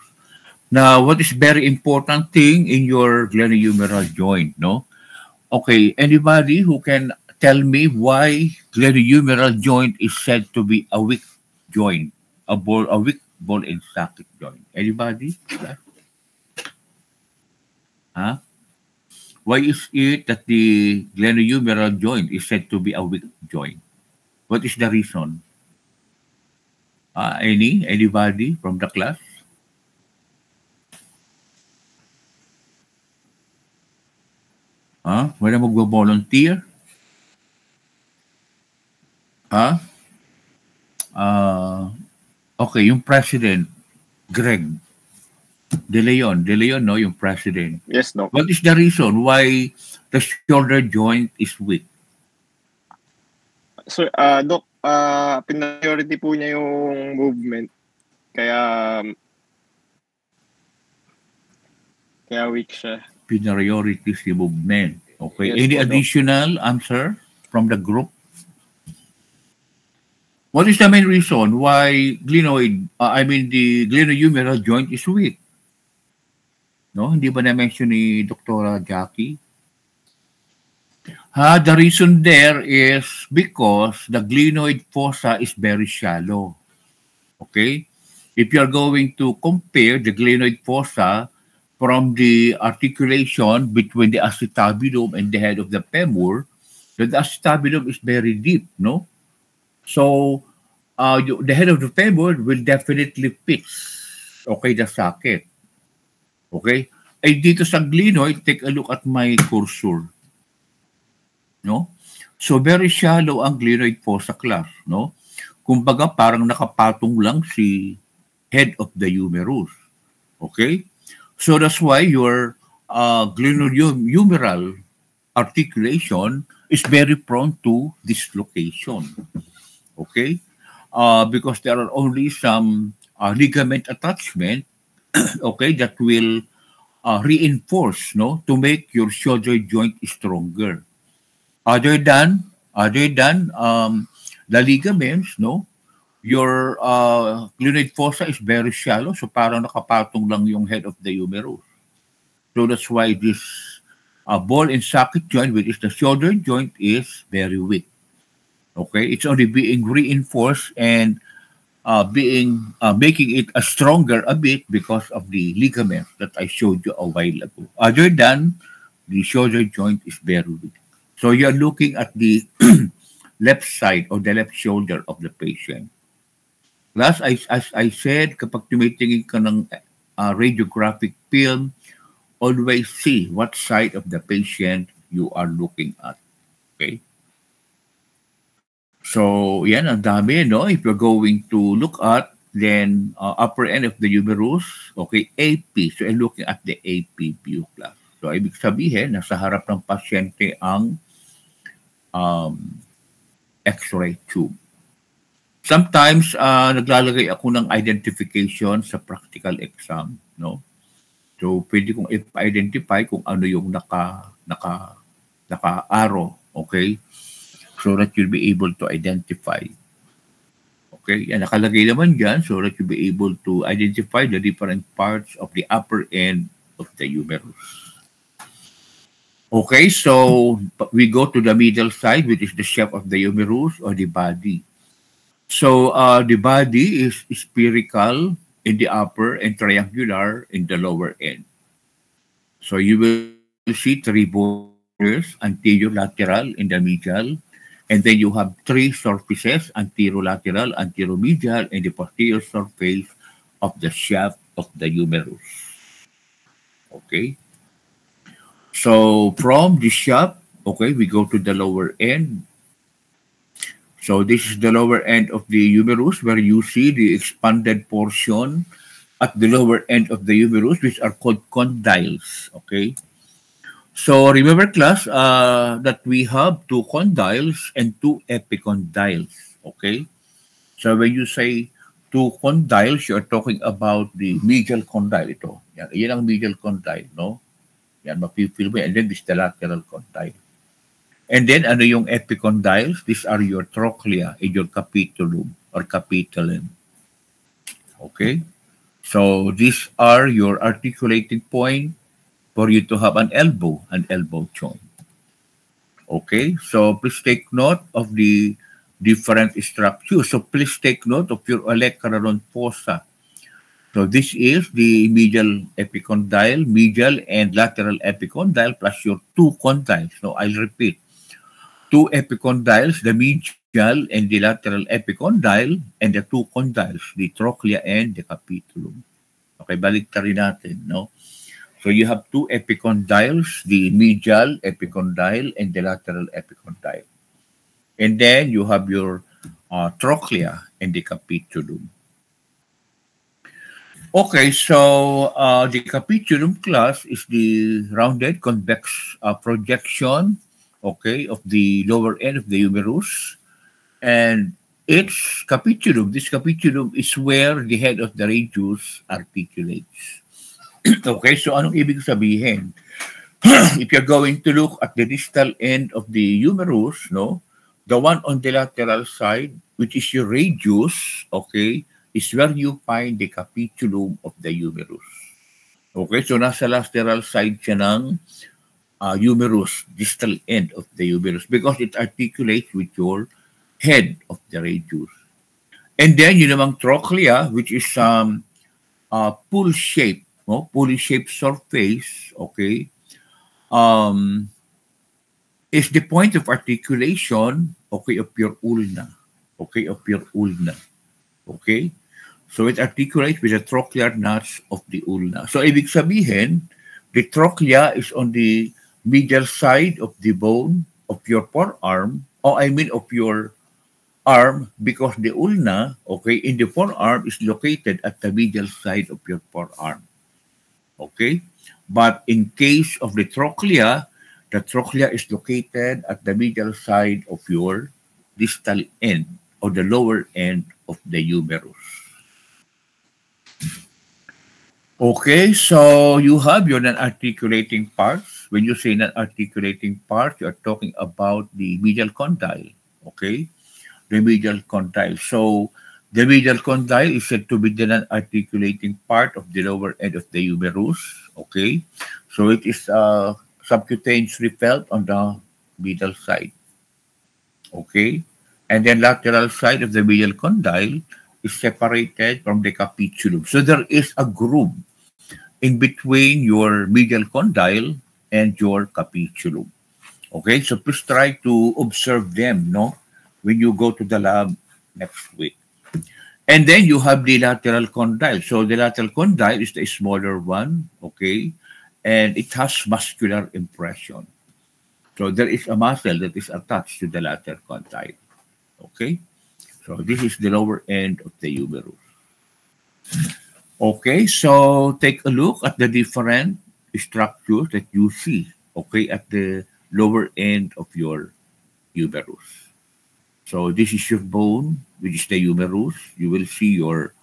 Now, what is very important thing in your glenohumeral joint, no? Okay, anybody who can tell me why glenohumeral joint is said to be a weak joint, a weak ball and socket joint? Anybody? Huh? Why is it that the glenohumeral joint is said to be a weak joint? What is the reason? Anybody from the class? Wala magbo-volunteer? Okay, yung president, Greg De Leon, no, yung president. Yes, Doc. What is the reason why the shoulder joint is weak? So, Doc, priority po niya yung movement. Kaya weak siya. Priority si movement. Okay. Yes, Any po, Doc. additional answer from the group? What is the main reason why the glenohumeral joint is weak? No, hindi ba na-mention ni Dr. Jackie? The reason there is because the glenoid fossa is very shallow. Okay? If you are going to compare the glenoid fossa from the articulation between the acetabulum and the head of the femur, the acetabulum is very deep, no? So, the head of the femur will definitely fix, okay, the socket. Okay? Ay dito sa glenoid, take a look at my cursor. No? So, very shallow ang glenoid fossa class, no? Kumbaga, parang nakapatong lang si head of the humerus. Okay? So, that's why your glenohumeral articulation is very prone to dislocation. Okay? Because there are only some ligament attachment, okay, that will reinforce, no, to make your shoulder joint stronger. Other than the ligaments, no, your glenoid fossa is very shallow, so parang nakapatong lang yung head of the humerus. So that's why this ball and socket joint, which is the shoulder joint, is very weak. Okay, it's only being reinforced and making it stronger a bit because of the ligaments that I showed you a while ago. Other than the shoulder joint is very weak. So you're looking at the left side or the left shoulder of the patient. Last, as I said, kapag tumitingin ka ng radiographic film, always see what side of the patient you are looking at. Okay? So, yan, ang dami, no? If you're going to look at, then upper end of the humerus, okay, AP. So, I'm looking at the AP view class. So, ibig sabihin, nasa harap ng pasyente ang X-ray tube. Sometimes, naglalagay ako ng identification sa practical exam, no? So, pwede kong i-identify kung ano yung naka-arrow, okay? So that you'll be able to identify. Okay, yan, nakalagay naman dyan so that you'll be able to identify the different parts of the upper end of the humerus. Okay, so we go to the middle side, which is the shape of the humerus or the body. So the body is spherical in the upper and triangular in the lower end. So you will see three borders, anterior, lateral, and the medial. And then you have three surfaces, anterolateral, anteromedial, and the posterior surface of the shaft of the humerus. Okay? So from the shaft, okay, we go to the lower end. So this is the lower end of the humerus where you see the expanded portion at the lower end of the humerus, which are called condyles. Okay? So remember, class, that we have two condyles and two epicondyles, okay? So when you say two condyles, you're talking about the medial condyle ito. Yan ang medial condyle, no? Yan, mapipil mo. And then this is the lateral condyle. And then, ano yung epicondyles? These are your trochlea and your capitulum or capitulum. Okay? So these are your articulating point for you to have an elbow joint. Okay, so please take note of the different structures. So please take note of your olecranon fossa. So this is the medial epicondyle, medial and lateral epicondyle plus your two condyles. So I'll repeat, two epicondyles, the medial and the lateral epicondyle, and the two condyles, the trochlea and the capitulum. Okay, balik rin natin, no? So you have two epicondyles, the medial epicondyle and the lateral epicondyle. And then you have your trochlea and the capitulum. Okay, so the capitulum class is the rounded convex projection, okay, of the lower end of the humerus. And its capitulum, this capitulum is where the head of the radius articulates. Okay, so anong ibig sabihin? If you're going to look at the distal end of the humerus, no, the one on the lateral side, which is your radius, okay, is where you find the capitulum of the humerus. Okay, so nasa lateral side siya ng humerus, distal end of the humerus, because it articulates with your head of the radius. And then yun namang trochlea, which is pool shape, no? Pulley-shaped surface, okay, is the point of articulation, okay, of your ulna, okay, of your ulna, okay. So it articulates with the trochlear knots of the ulna. So ibig sabihin, the trochlea is on the medial side of the bone of your forearm, or I mean of your arm, because the ulna, okay, in the forearm is located at the medial side of your forearm. Okay? But in case of the trochlea is located at the medial side of your distal end or the lower end of the humerus. Okay, so you have your non-articulating parts. When you say non-articulating parts, you are talking about the medial condyle, okay? The medial condyle. So the medial condyle is said to be the non-articulating part of the lower end of the humerus, okay? So it is subcutaneously felt on the medial side, okay? And then lateral side of the medial condyle is separated from the capitulum. So there is a groove in between your medial condyle and your capitulum. Okay, so please try to observe them, no, when you go to the lab next week. And then you have the lateral condyle. So the lateral condyle is the smaller one, okay, and it has muscular impression. So there is a muscle that is attached to the lateral condyle, okay. So this is the lower end of the humerus. Okay, so take a look at the different structures that you see, okay, at the lower end of your humerus. So this is your bone, which is the humerus. You will see your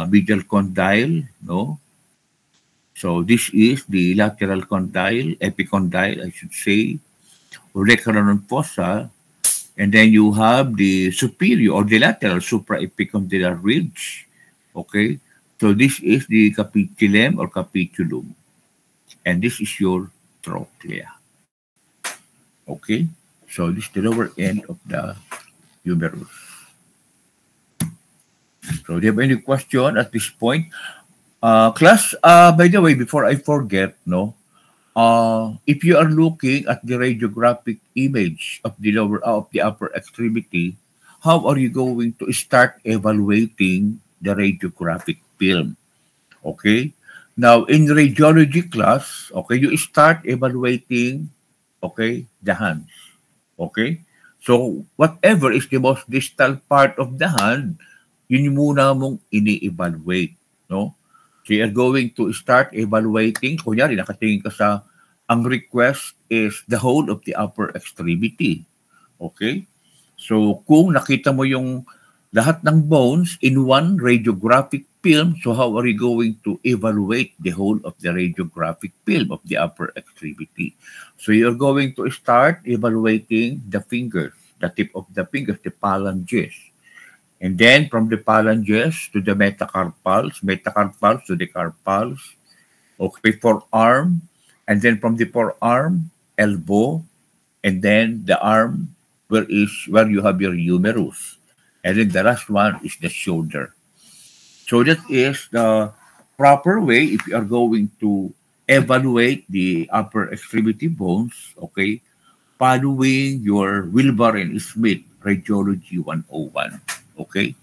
medial condyle, no? So this is the lateral condyle, epicondyle, I should say, recurrent fossa. And then you have the superior or the lateral supraepicondylar ridge. Okay, so this is the capitulum or capitulum. And this is your trochlea. Okay, so this is the lower end of the humerus. So do you have any question at this point? Class, by the way, before I forget, no, if you are looking at the radiographic image of the lower of the upper extremity, how are you going to start evaluating the radiographic film? Okay. Now in radiology class, okay, you start evaluating, okay, the hands. Okay. So whatever is the most distal part of the hand, yun muna mong ini-evaluate, no? So you're going to start evaluating, kunyari nakatingin ka sa, ang request is the whole of the upper extremity. Okay? So kung nakita mo yung lahat ng bones in one radiographic film, so how are you going to evaluate the whole of the radiographic film of the upper extremity? So you're going to start evaluating the fingers, the tip of the fingers, the phalanges. And then from the phalanges to the metacarpals, metacarpals to the carpals, okay, forearm, and then from the forearm, elbow, and then the arm where you have your humerus. And then the last one is the shoulder. So that is the proper way if you are going to evaluate the upper extremity bones, okay, following your Wilbur and Smith Radiology 101. Okay,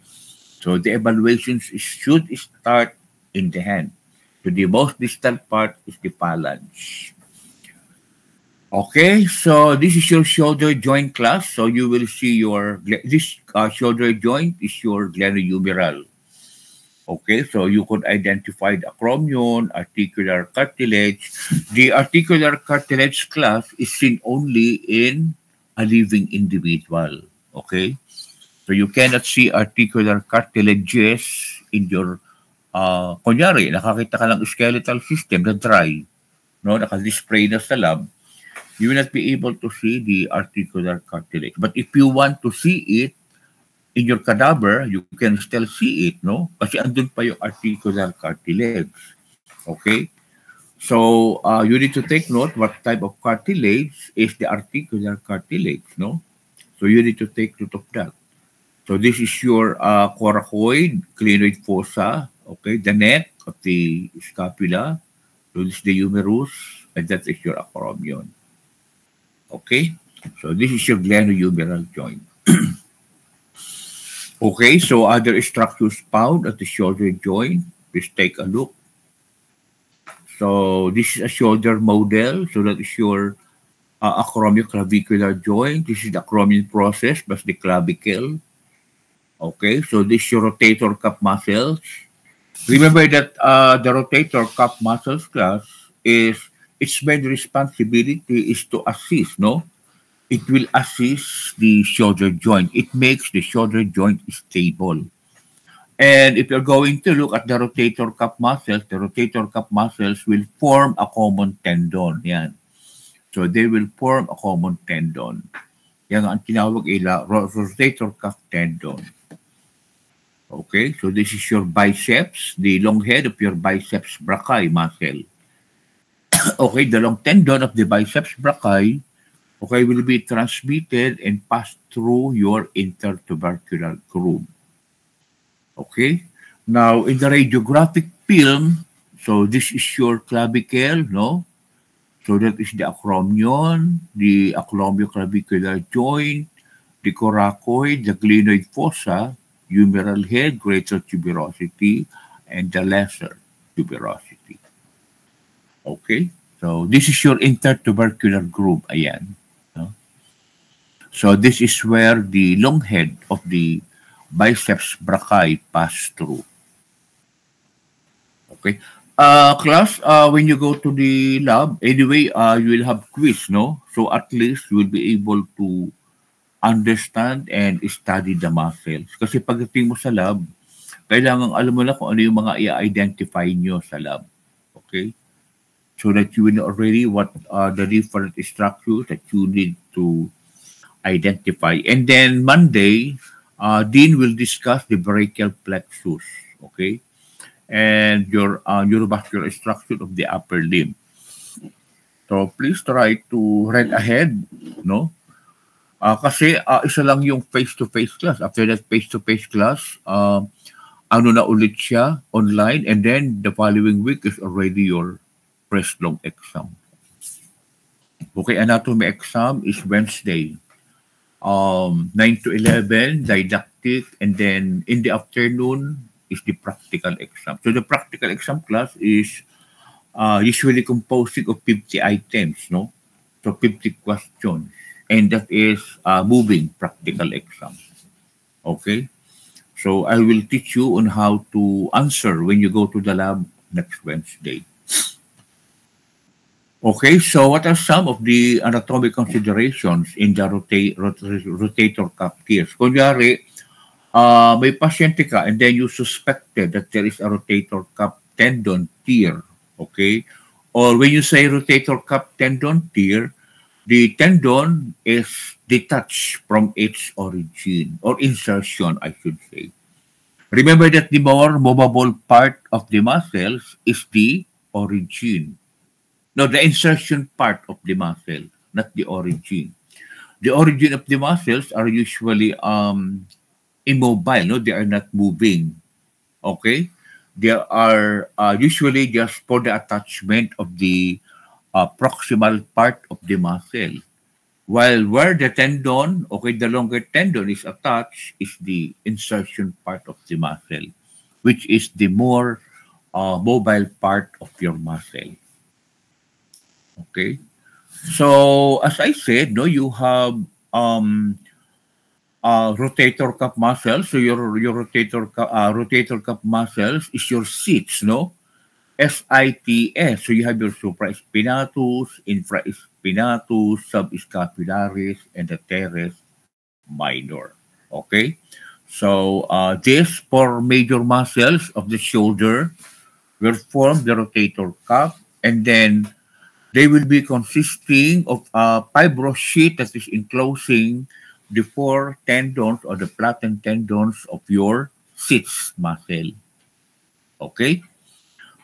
so the evaluations should start in the hand. So the most distal part is the phalange. Okay, so this is your shoulder joint class. So you will see this shoulder joint is your glenohumeral. Okay, so you could identify the acromion, articular cartilage. The articular cartilage class is seen only in a living individual. Okay, so you cannot see articular cartilages in your, kunyari, nakakita ka ng skeletal system na dry, no, naka-display na sa lab, you will not be able to see the articular cartilage. But if you want to see it in your cadaver, you can still see it, no? Kasi andun pa yung articular cartilage. Okay? So, you need to take note what type of cartilage is the articular cartilage, no? So, you need to take note of that. So, this is your coracoid, glenoid fossa, okay? The neck of the scapula. So, this is the humerus, and that is your acromion. Okay? So, this is your glenohumeral joint. Okay, so other structures found at the shoulder joint. Please take a look. So this is a shoulder model. So that is your acromioclavicular joint. This is the acromion process plus the clavicle. Okay, so this is your rotator cuff muscles. Remember that the rotator cuff muscles class is its main responsibility is to assist, no? It will assist the shoulder joint. It makes the shoulder joint stable. And if you're going to look at the rotator cuff muscles will form a common tendon. Yan. So they will form a common tendon. Yan ang tinawag rotator cuff tendon. Okay, so this is your biceps, the long head of your biceps brachii muscle. Okay, the long tendon of the biceps brachii, okay, will be transmitted and passed through your intertubercular groove. Okay. Now, in the radiographic film, so this is your clavicle, no? So that is the acromion, the acromioclavicular joint, the coracoid, the glenoid fossa, humeral head, greater tuberosity, and the lesser tuberosity. Okay. So this is your intertubercular groove. Ayan. So this is where the long head of the biceps brachii pass through. Okay. Class, when you go to the lab, anyway, you will have quiz, no? So at least you will be able to understand and study the muscles. Kasi pagdating mo sa lab, kailangan alam mo na kung ano yung mga i-identify nyo sa lab. Okay? So that you will know already what are the different structures that you need to identify. And then Monday, Dean will discuss the brachial plexus, okay, and your neurovascular structure of the upper limb. So please try to read ahead, no? Kasi isa lang yung face-to-face class. After that face-to-face class, ano na ulit siya online, and then the following week is already your breast-long exam. Okay, anatomy exam is Wednesday. 9 to 11, didactic, and then in the afternoon is the practical exam. So the practical exam class is usually composing of 50 items, no? So 50 questions, and that is moving practical exam. Okay? So I will teach you on how to answer when you go to the lab next Wednesday. Okay, so what are some of the anatomic considerations in the rotator cuff tears? Kunyari, may pasyente ka and then you suspected that there is a rotator cuff tendon tear, okay? Or when you say rotator cuff tendon tear, the tendon is detached from its origin, or insertion, I should say. Remember that the more movable part of the muscles is the origin. No, the insertion part of the muscle, not the origin. The origin of the muscles are usually immobile, no? They are not moving, okay? They are usually just for the attachment of the proximal part of the muscle. While where the tendon, okay, the longer tendon is attached is the insertion part of the muscle, which is the more mobile part of your muscle. Okay. So as I said, no, you have rotator cuff muscles. So your rotator cuff muscles is your sits, no? SITS. So you have your supraspinatus, infraspinatus, subscapularis, and the teres minor. Okay? So these four major muscles of the shoulder will form the rotator cuff, and then they will be consisting of a fibrous sheet that is enclosing the four tendons or the platen tendons of your sits muscle. Okay?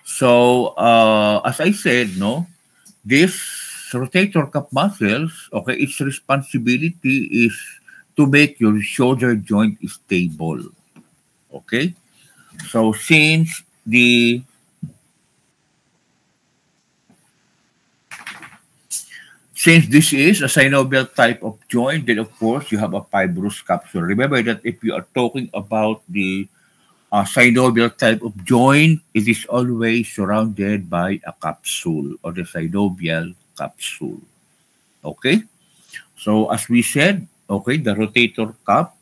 So, as I said, no, this rotator cuff muscles, okay, its responsibility is to make your shoulder joint stable. Okay? So, since this is a synovial type of joint, then of course you have a fibrous capsule. Remember that if you are talking about the synovial type of joint, it is always surrounded by a capsule or the synovial capsule. Okay? So as we said, okay, the rotator cuff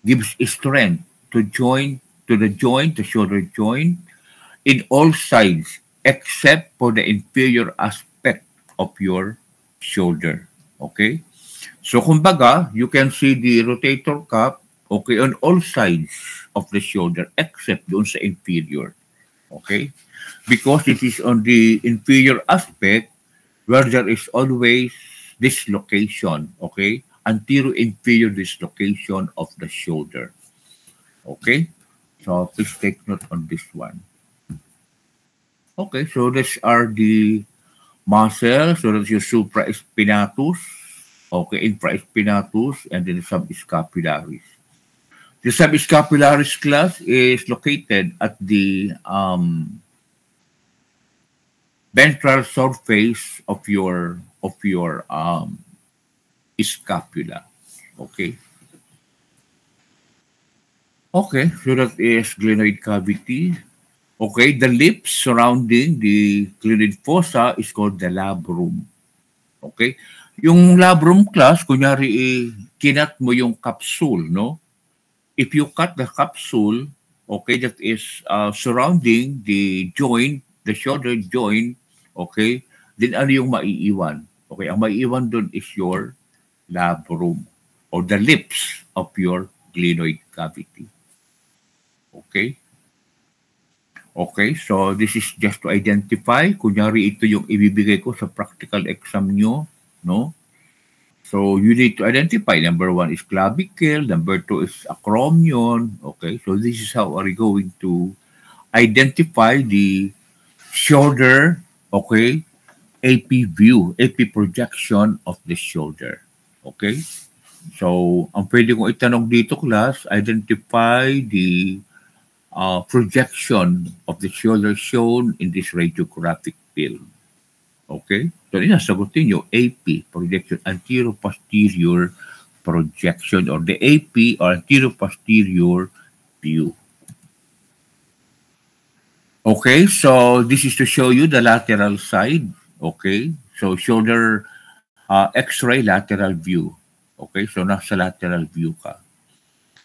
gives strength to the shoulder joint in all sides except for the inferior aspect of your shoulder. Okay? So kumbaga, you can see the rotator cuff, okay, on all sides of the shoulder except doon sa inferior. Okay? Because it is on the inferior aspect where there is always dislocation, okay? Anterior-inferior dislocation of the shoulder. Okay? So please take note on this one. Okay, so these are the muscles. So that's your supraspinatus, okay, infraspinatus, and then the subscapularis. The subscapularis class is located at the ventral surface of your scapula. Okay. Okay, so that is glenoid cavity. Okay, the lips surrounding the glenoid fossa is called the labrum. Okay? Yung labrum class, kunyari, kinat mo yung capsule, no? If you cut the capsule, okay, that is surrounding the joint, the shoulder joint, okay, then ano yung maiiwan? Okay, ang maiiwan dun is your labrum or the lips of your glenoid cavity. Okay? Okay, so this is just to identify. Kunyari, ito yung ibibigay ko sa practical exam nyo, no? So you need to identify. Number one is clavicle. Number two is acromion. Okay, so this is how are we going to identify the shoulder, okay, AP view, AP projection of the shoulder. Okay, so ang pwede kong itanong dito, class, identify the projection of the shoulder shown in this radiographic film. Okay? So, sagutin nyo, AP, projection, anterior-posterior projection, or the AP, or anterior-posterior view. Okay? So, this is to show you the lateral side. Okay? So, shoulder X-ray lateral view. Okay? So, nasa lateral view ka.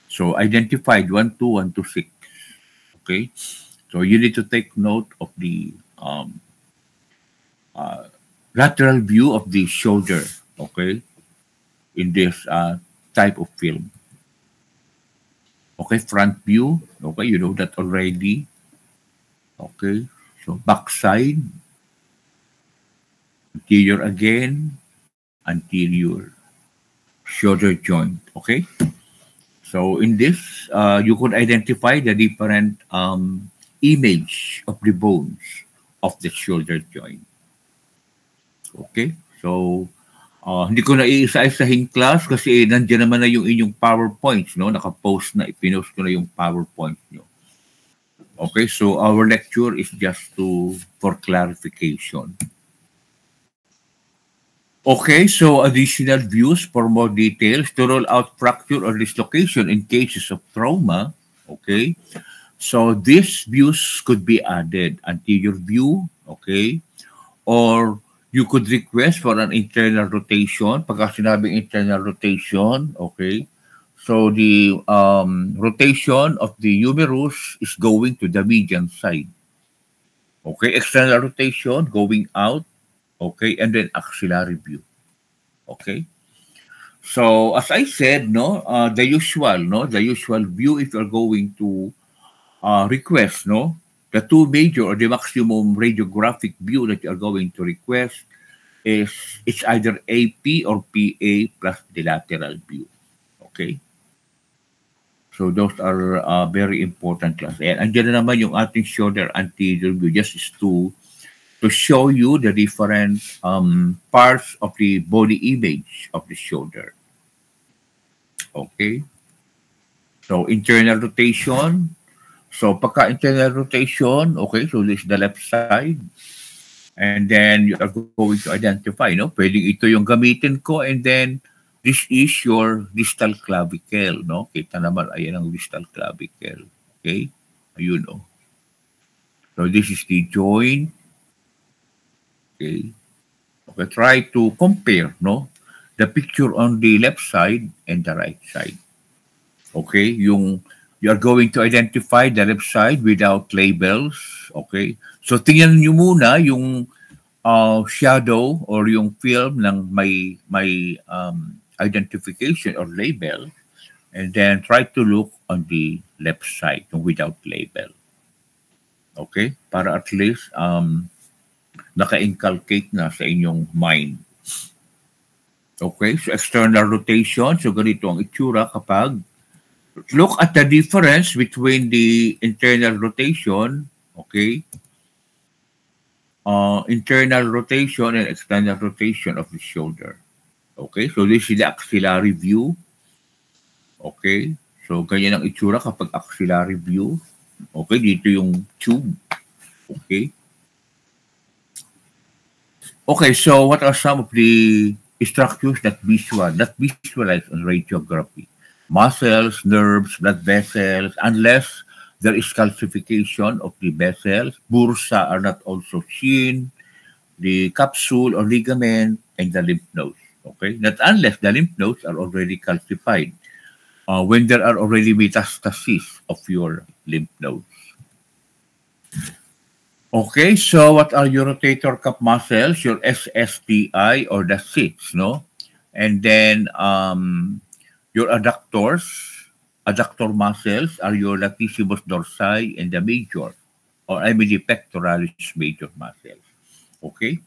So, identified 1, 2, 1, 2, 6. Okay? So, you need to take note of the lateral view of the shoulder, okay, in this type of film. Okay, front view, okay, you know that already. Okay, so back side, anterior again, anterior shoulder joint, okay. So in this, you could identify the different image of the bones of the shoulder joint. Okay? So, hindi ko na iisa-isahin class kasi nandiyan naman na yung inyong PowerPoints, no? Naka-post na, ipinost ko na yung PowerPoint nyo. Okay? So, our lecture is just for clarification. Okay, so additional views for more details to rule out fracture or dislocation in cases of trauma. Okay? So these views could be added, anterior view, okay? Or you could request for an internal rotation. Pagka sinabing internal rotation, okay? So the rotation of the humerus is going to the median side. Okay, external rotation going out, okay, and then axillary view. Okay. So as I said, the usual view if you're going to request, the two major or the maximum radiographic view that you're going to request is it's either AP or PA plus the lateral view. Okay. So those are very important class. And andyan na naman yung ating shoulder anterior view just is to show you the different parts of the body image of the shoulder. Okay. So internal rotation. So pagka internal rotation, okay, so this is the left side. And then you are going to identify, pwedeng ito yung gamitin ko, and then this is your distal clavicle, Kita naman, ayan ang distal clavicle. Okay? Ayun, So this is the joint. Okay. Okay, try to compare, the picture on the left side and the right side. Okay, you are going to identify the left side without labels. Okay, so tingnan niyo muna yung shadow or yung film ng may identification or label, and then try to look on the left side without label. Okay, para at least naka-inculcate na sa inyong mind. Okay, so external rotation. So ganito ang itsura kapag look at the difference between the internal rotation, okay, internal rotation and external rotation of the shoulder. Okay, so this is the axillary view. Okay, so ganyan ang itsura kapag axillary view. Okay, dito yung tube. Okay. Okay, so what are some of the structures that visualize on radiography? Muscles, nerves, blood vessels, unless there is calcification of the vessels, bursa are not also seen, the capsule or ligament, and the lymph nodes. Okay, not unless the lymph nodes are already calcified, when there are already metastases of your lymph nodes. Okay, so what are your rotator cuff muscles? Your SSTI or the sits, And then your adductor muscles are your latissimus dorsi and the major, or the pectoralis major muscles. Okay,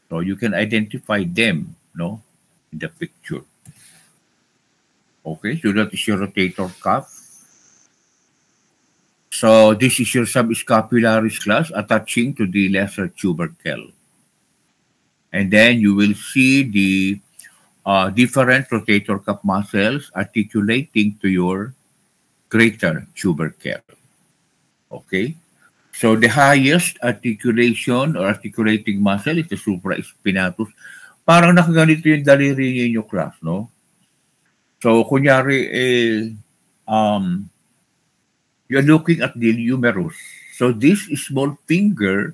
so you can identify them, in the picture. Okay, so that is your rotator cuff. So this is your subscapularis class attaching to the lesser tubercle. And then you will see the different rotator cuff muscles articulating to your greater tubercle. Okay? So the highest articulation or articulating muscle is the supraspinatus. Parang nakaganito yung daliri ninyo, class, So kunyari, you're looking at the humerus. So this small finger,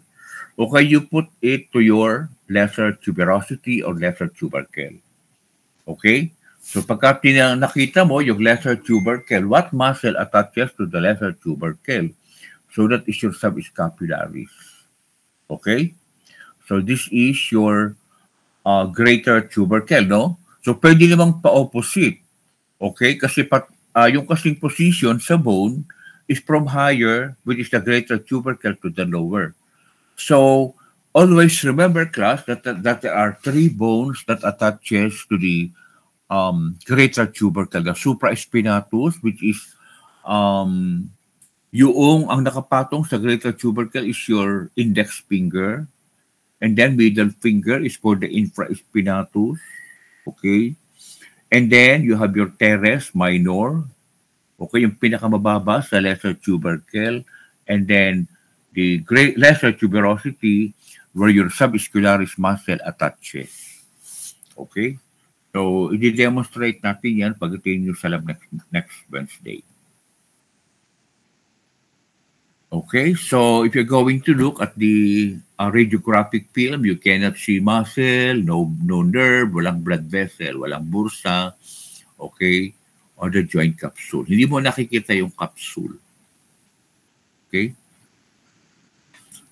okay, you put it to your lesser tuberosity or lesser tubercle. Okay? So pagka nakita mo yung lesser tubercle, what muscle attaches to the lesser tubercle? So that is your subscapularis. Okay? So this is your greater tubercle, So pwede namang pa-opposite. Okay? Kasi yung kasing position sa bone is from higher, which is the greater tubercle, to the lower. So always remember, class, that there are three bones that attaches to the greater tubercle. The supraspinatus, which is yung ang nakapatong sa greater tubercle is your index finger, and then middle finger is for the infraspinatus. Okay, and then you have your teres minor. Okay, yung pinakamababa sa lesser tubercle, and then the lesser tuberosity where your subscapularis muscle attaches. Okay? So, i-demonstrate natin yan pagdating nyo sa lab next Wednesday. Okay, so if you're going to look at the radiographic film, you cannot see muscle, no nerve, walang blood vessel, walang bursa, okay, or the joint capsule. Hindi mo nakikita yung capsule. Okay?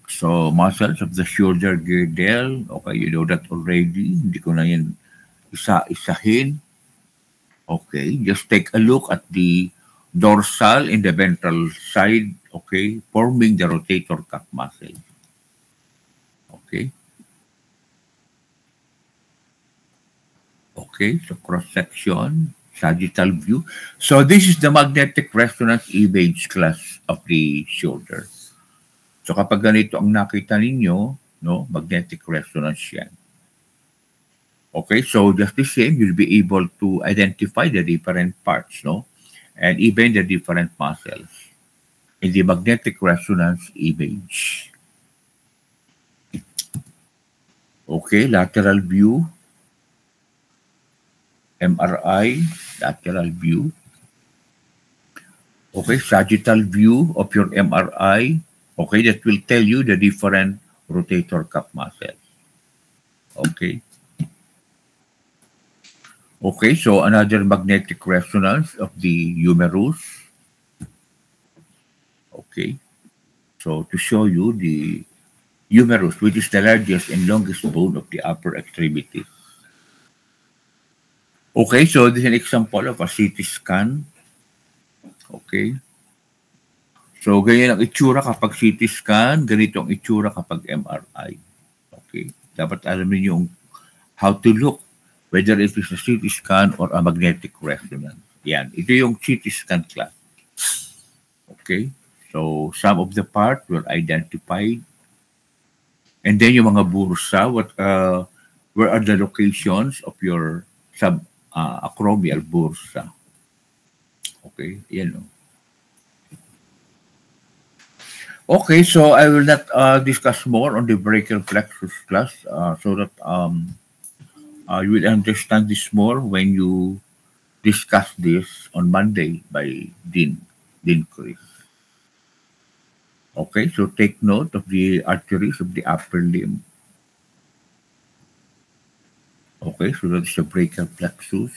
So, muscles of the shoulder girdle, okay, you know that already. Hindi ko na yan isa-isahin. Okay, just take a look at the dorsal and the ventral side, okay, forming the rotator cuff muscle. Okay. Okay, so cross-section, sagittal view. So this is the magnetic resonance image class of the shoulder. So kapag ganito ang nakita ninyo, no, magnetic resonance yan. Okay, so just the same, you'll be able to identify the different parts, no? And even the different muscles in the magnetic resonance image. Okay, lateral view, MRI, lateral view. Okay, sagittal view of your MRI. Okay, that will tell you the different rotator cuff muscles. Okay. Okay, so another magnetic resonance of the humerus. Okay, so to show you the humerus, which is the largest and longest bone of the upper extremity. Okay, so this is an example of a CT scan. Okay. So, ganyan ang itsura kapag CT scan, ganito ang itsura kapag MRI. Okay. Dapat alam niyo yung how to look, whether it is a CT scan or a magnetic resonance. Yan. Ito yung CT scan class. Okay. So, some of the parts were identified. And then yung mga bursa, where are the locations of your subacromial bursa? Okay. Yan o. Okay, so I will not discuss more on the brachial plexus class so that you will understand this more when you discuss this on Monday by Dean Chris. Okay, so take note of the arteries of the upper limb. Okay, so that's the brachial plexus.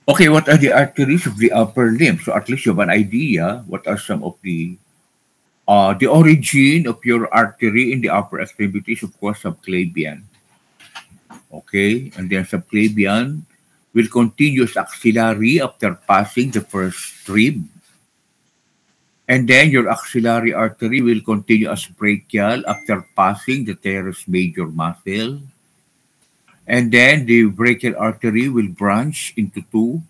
Okay, what are the arteries of the upper limb? So at least you have an idea what are some of the origin of your artery in the upper extremities, of course, subclavian. Okay, and then subclavian will continue as axillary after passing the first rib. And then your axillary artery will continue as brachial after passing the teres major muscle. And then the brachial artery will branch into two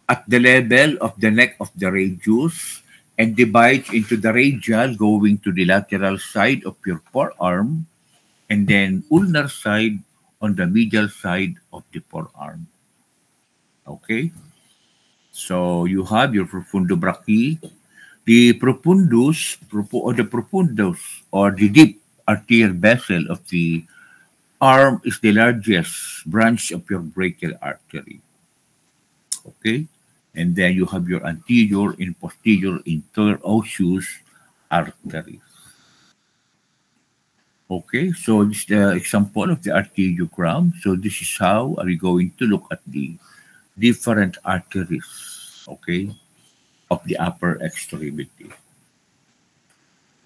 at the level of the neck of the radius and divides into the radial going to the lateral side of your forearm and then ulnar side on the medial side of the forearm. Okay? So you have your profundobrachii, the profundus or the deep arterial vessel of the arm is the largest branch of your brachial artery. Okay? And then you have your anterior and posterior interosseous arteries. Okay, so this is the example of the arteriogram. So this is how are we going to look at the different arteries, okay, of the upper extremity.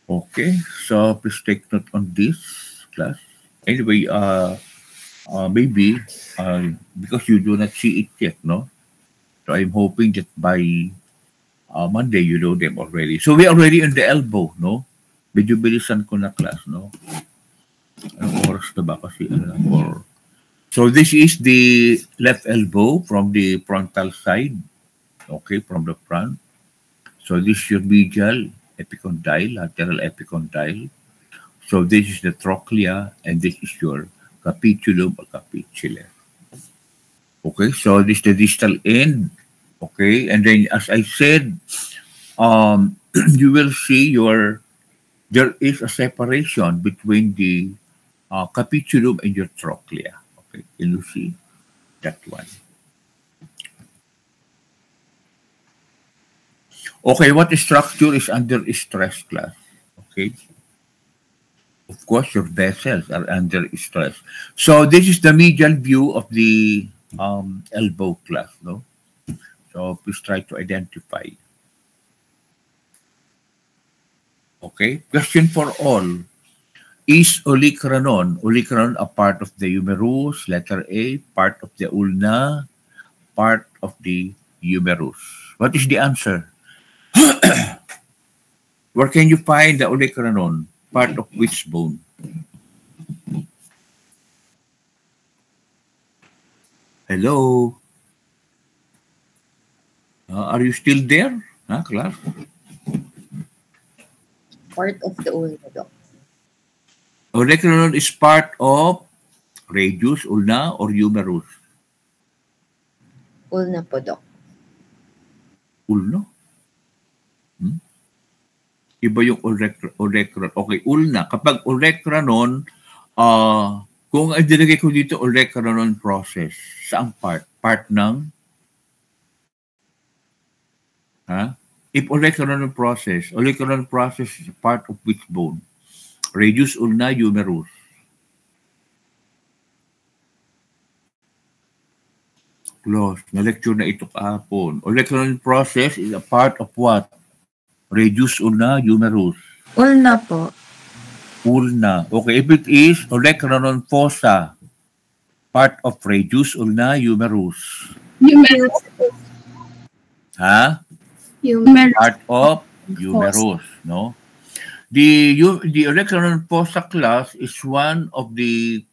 Okay, so please take note on this class. Anyway, maybe because you do not see it yet, no? So I'm hoping that by Monday, you know them already. So we're already on the elbow, no? Medyo bilisan ko na class, no? Anong oras na ba kasi? So this is the left elbow from the frontal side. Okay, from the front. So this is your medial epicondyle, lateral epicondyle. So this is the trochlea and this is your capitulum or capitula. Okay, so this is the distal end. Okay, and then as I said, you will see there is a separation between the capitulum and your trochlea. Okay, can you see that one? Okay, what structure is under stress, class? Okay. Of course, your vessels are under stress. So this is the medial view of the elbow, class, no? So please try to identify. Okay. Question for all. Is olecranon a part of the humerus? Letter A, part of the ulna, part of the humerus. What is the answer? Where can you find the olecranon? Part of which bone? Hello? Are you still there? Class? Part of the ulna, Doc. Olecranon is part of radius, ulna, or humerus? Ulna po, Doc. Ulna? Iba yung olecranon. Okay, ulna. Kapag olecranon, kung dinagay ko dito olecranon process, saang part? Part ng? If olecranon process is part of which bone? Radius, ulna, humerus. Close. Na-lecture na ito kahapon. Olecranon process is a part of what? Radius, ulna, humerus. Ulna po. Ulna. Okay, if it is olecranon fossa, part of radius, ulna, humerus. Humerus. Humerus. Part of humerus, no? The olecranon fossa, class, is one of the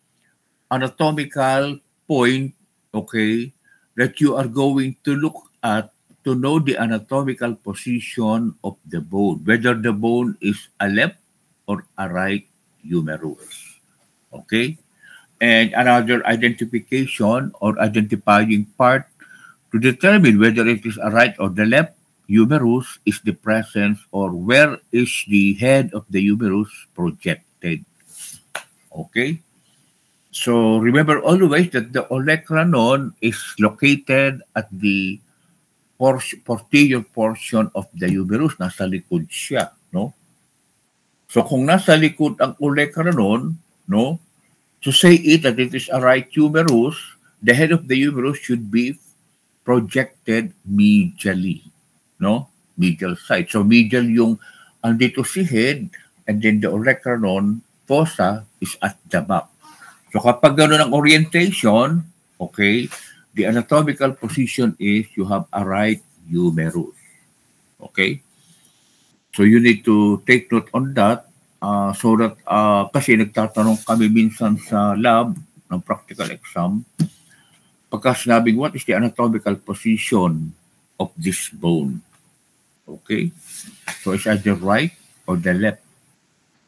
anatomical point, okay, that you are going to look at to know the anatomical position of the bone, whether the bone is a left or a right humerus. Okay? And another identification or identifying part to determine whether it is a right or the left humerus is the presence or where is the head of the humerus projected. Okay? So remember always that the olecranon is located at the posterior portion of the humerus. Nasa likod siya, no? So kung nasa likod ang olecranon, no, to say it that it is a right humerus, the head of the humerus should be projected medially, no? Medial side. So medial yung andito si head, and then the olecranon fossa is at the back. So kapag gano'n ang orientation, okay, the anatomical position is you have a right humerus. Okay? So you need to take note on that so that kasi nagtatanong kami minsan sa lab ng practical exam pagka sinabing what is the anatomical position of this bone. Okay? So it's either right or the left.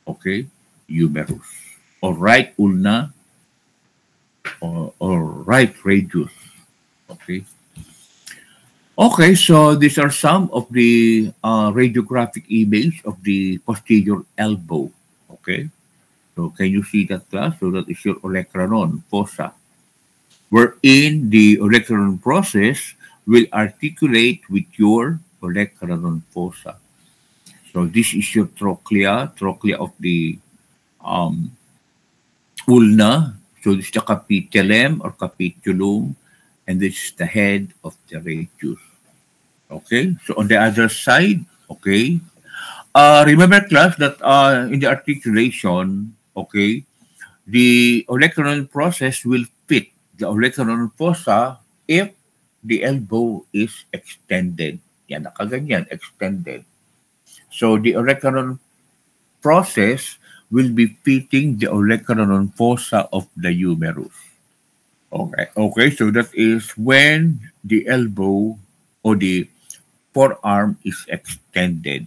Okay? Humerus. Or right ulna or right radius. Okay. Okay, so these are some of the radiographic image of the posterior elbow. Okay. So can you see that, class? So that is your olecranon fossa, wherein the olecranon process will articulate with your olecranon fossa. So this is your trochlea of the ulna. So this is the capitulum or capitulum, and this is the head of the radius. Okay, so on the other side, okay, remember, class, that in the articulation, okay, the olecranon process will fit the olecranon fossa if the elbow is extended. Yan, nakaganyan, extended. So the olecranon process will be fitting the olecranon fossa of the humerus. Okay, so that is when the elbow or the forearm is extended.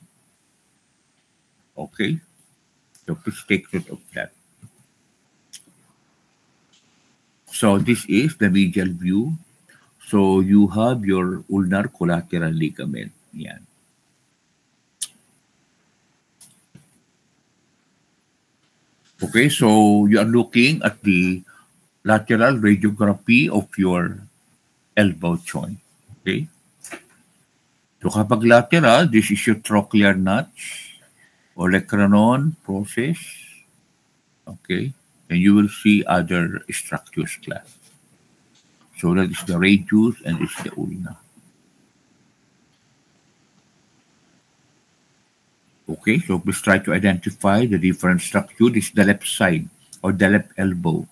Okay, so please take note of that. So this is the medial view. So you have your ulnar collateral ligament. Yan. Okay, so you are looking at the lateral radiography of your elbow joint. Okay. So kapag lateral, this is your trochlear notch, olecranon process. Okay, and you will see other structures class. So that is the radius and it's the ulna. Okay, so please try to identify the different structure. This is the left side or the left elbow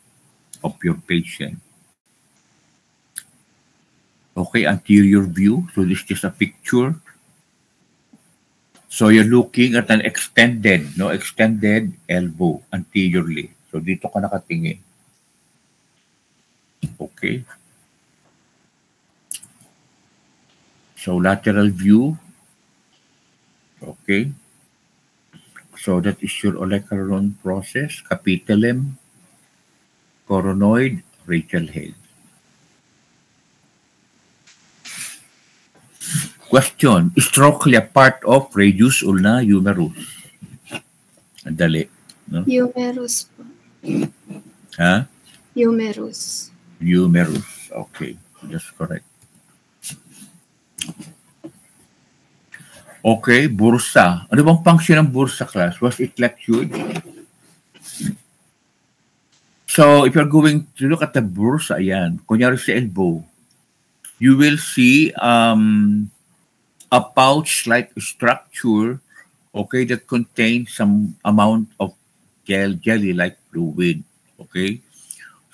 of your patient. Okay, anterior view. So this is just a picture. So you're looking at an extended elbow anteriorly. So dito ka nakatingin. Okay. So lateral view. Okay. So that is your olecranon process, capitulum, coronoid, radial head. Question, is trochlea part of radius, ulna, humerus? Dali. No? Humerus po. Ha? Humerus. Humerus. Okay, that's correct. Okay, bursa. Ano bang function ng bursa, class? Was it lectured? So, if you're going to look at the bursa, ayan, kunyari sa elbow, you will see a pouch-like structure, okay, that contains some amount of jelly-like fluid, okay?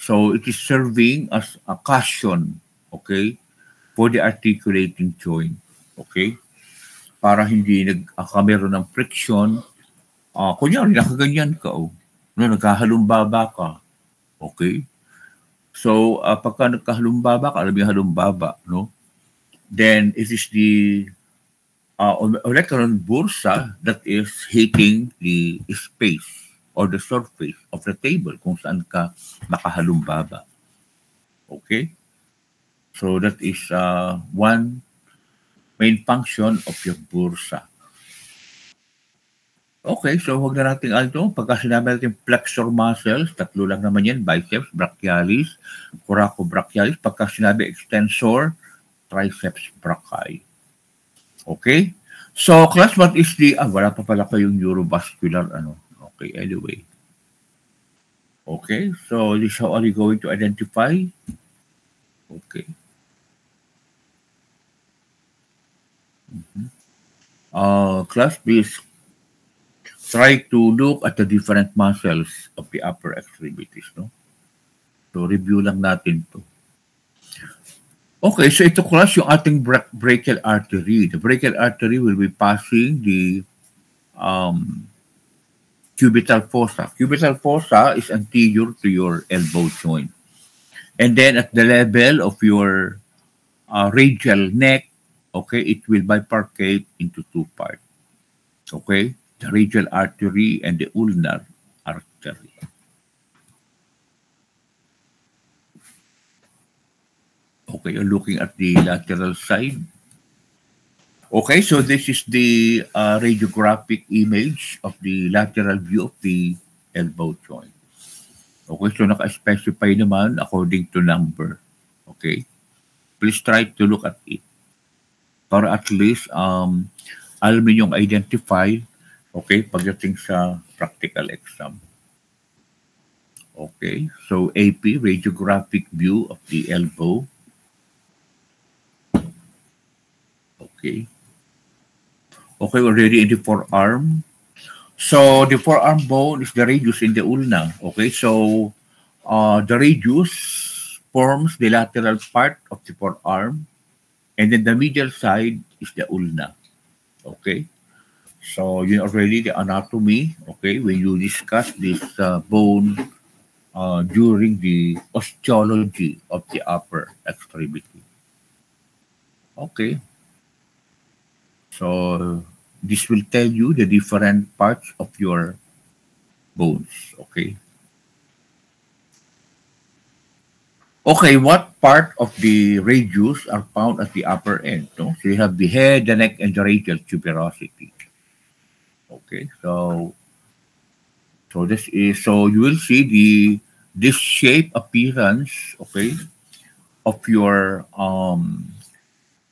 So, it is serving as a cushion, okay, for the articulating joint, okay? Para hindi meron ng friction. Kunyari, nakaganyan ka, nagkahalumbaba ka, okay? So, pagka nagkahalumbaba ka, alam yung halumbaba, no? Then, it is the olecranon bursa that is hitting the space or the surface of the table kung saan ka nakahalumbaba. Okay? So, that is one main function of your bursa. Okay, so huwag na natin alto. Pagka sinabi natin flexor muscles, tatlo lang naman yan, biceps, brachialis, coracobrachialis. Pagka sinabi extensor, triceps brachii. Okay? So, class, what is the... wala pa pala kayong neurovascular, Okay, anyway. Okay, so this how are you going to identify? Okay. Class, please try to look at the different muscles of the upper extremities, no? So, review lang natin to. Okay, so ito, class, yung ating brachial artery. The brachial artery will be passing the cubital fossa. Cubital fossa is anterior to your elbow joint. And then at the level of your radial neck, okay, it will bifurcate into two parts. Okay, the radial artery and the ulnar artery. Okay, you're looking at the lateral side. Okay, so this is the radiographic image of the lateral view of the elbow joint. Okay, so naka-specify naman according to number. Okay, please try to look at it. Para at least, alam ninyong identify, okay, pagdating sa practical exam. Okay, so AP, radiographic view of the elbow. Okay. Okay, already in the forearm. So, the forearm bone is the radius in the ulna. Okay, so the radius forms the lateral part of the forearm, and then the medial side is the ulna. Okay, so you know already the anatomy. Okay, when you discuss this bone during the osteology of the upper extremity. Okay. So, this will tell you the different parts of your bones, okay? Okay, what part of the radius are found at the upper end? No? So, you have the head, the neck, and the radial tuberosity. Okay, so this is, so you will see this shape appearance, okay, of your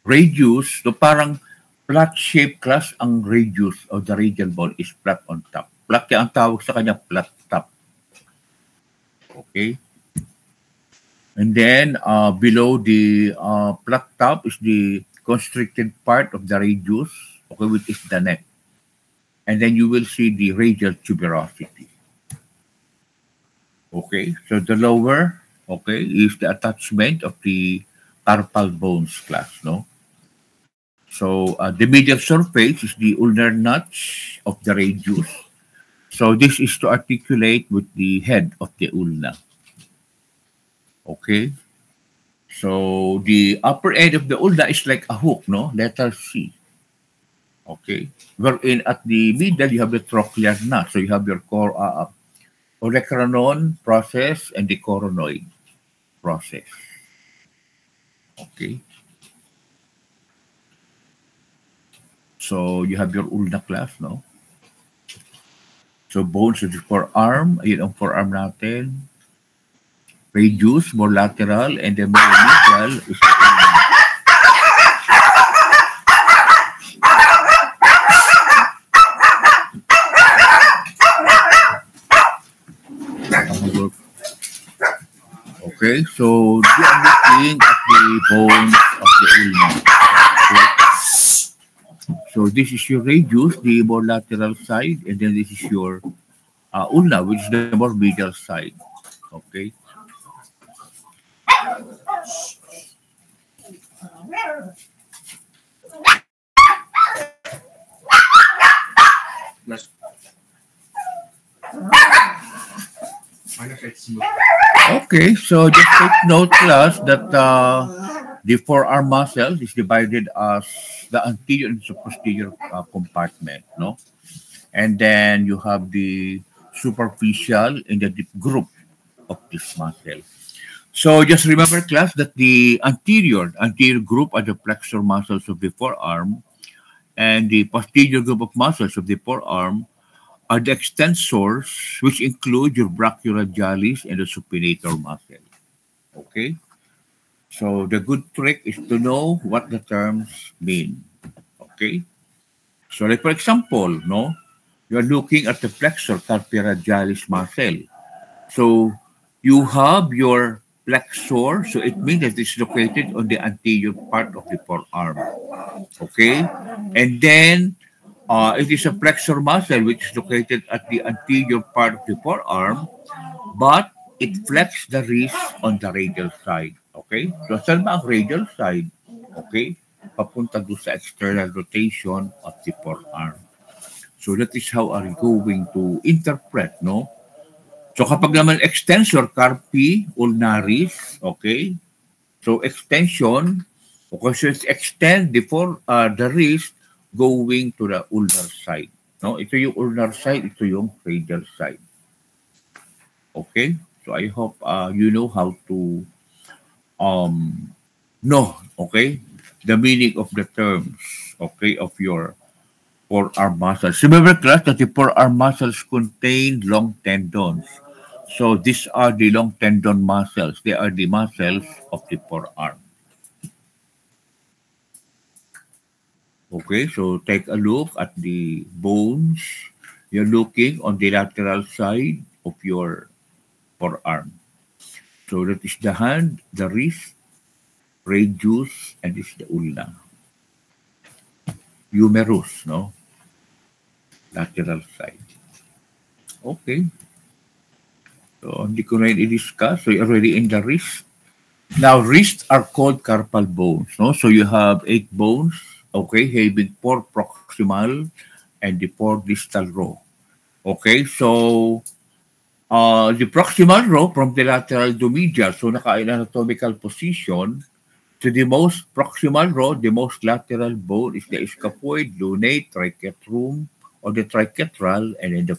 radius. So, parang Flat-shaped class, ang radius of the radial bone is flat on top. Flat kaya ang tawag sa kanya, flat top. Okay? And then, below the flat top is the constricted part of the radius, okay, which is the neck. And then you will see the radial tuberosity. Okay, so the lower, okay, is the attachment of the carpal bones class, no? So the medial surface is the ulnar notch of the radius. So this is to articulate with the head of the ulna. Okay, so the upper end of the ulna is like a hook, no? Letter C. Okay, wherein at the middle you have the trochlear notch. So you have your olecranon process and the coronoid process. Okay. So you have your ulna class, no? So bones of the forearm, ayun ang forearm natin. Radius, more lateral, and then more medial is the ulna. Okay, so we are looking at the bones of the ulna. Okay. So this is your radius, the more lateral side, and then this is your ulna, which is the more medial side. Okay. Okay, so just take note, class, that the forearm muscle is divided as the anterior and the posterior compartment, no? And then you have the superficial and the deep group of this muscle. So just remember, class, that the anterior group are the flexor muscles of the forearm, and the posterior group of muscles of the forearm are the extensors, which include your brachioradialis and the supinator muscle. Okay? So the good trick is to know what the terms mean. Okay? So like for example, no, you are looking at the flexor carpi radialis muscle. So you have your flexor, so it means that it's located on the anterior part of the forearm. Okay? And then it is a flexor muscle which is located at the anterior part of the forearm, but it flexes the wrist on the radial side. Okay? So saan ba ang radial side? Okay? Papunta doon sa external rotation of the forearm. So that is how are you going to interpret, no? So kapag naman extensor, carpi ulnaris, okay? So extension, okay, so it's extend the wrist going to the ulnar side. No? Ito yung ulnar side, ito yung radial side. Okay? So I hope you know how to know, okay, the meaning of the terms, okay, of your forearm muscles. Remember, class, that the forearm muscles contain long tendons. So these are the long tendon muscles. They are the muscles of the forearm. Okay, so take a look at the bones. You're looking on the lateral side of your forearm. So that is the hand, the wrist, radius, and this is the ulna. Humerus, no? Lateral side. Okay. So hindi ko na i-discuss. So you're already in the wrist. Now, wrists are called carpal bones, no? So you have 8 bones, okay, having 4 proximal and the 4 distal row. Okay, so the proximal row from the lateral to medial, so naka-anatomical position, to the most proximal row, the most lateral bone is the scaphoid, lunate, triquetrum, or the triquetral, and then the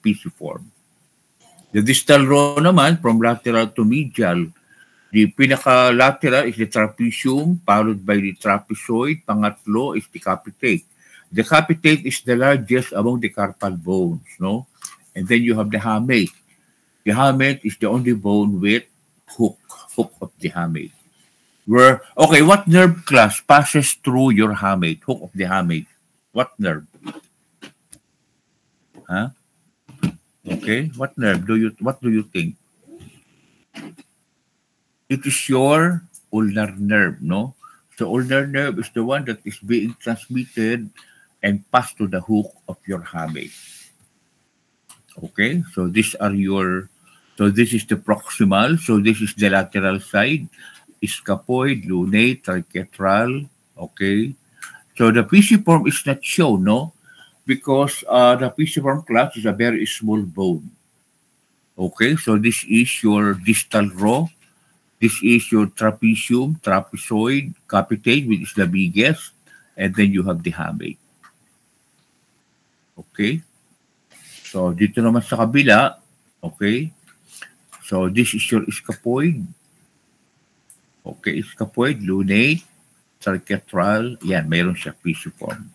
pisiform. The distal row naman, from lateral to medial, the pinaka-lateral is the trapezium, followed by the trapezoid. Pangatlo is the capitate. The capitate is the largest among the carpal bones, no? And then you have the hamate. The hamate is the only bone with hook of the hamate. What nerve class passes through your hamate, hook of the hamate? What nerve? Huh? Okay, what nerve what do you think? It is your ulnar nerve, no? So ulnar nerve is the one that is being transmitted and passed to the hook of your hamate. Okay, so this is the proximal, so this is the lateral side, scapoid, lunate, triquetral, okay? So the pisiform is not shown, no? Because the pisiform class is a very small bone. Okay, so this is your distal row. This is your trapezium, trapezoid, capitate, which is the biggest, and then you have the hamate. Okay? So dito naman sa kabila, okay? So this is your scapoid. Okay, scapoid, lunate, triquetral, yan, mayroon siya pisiform.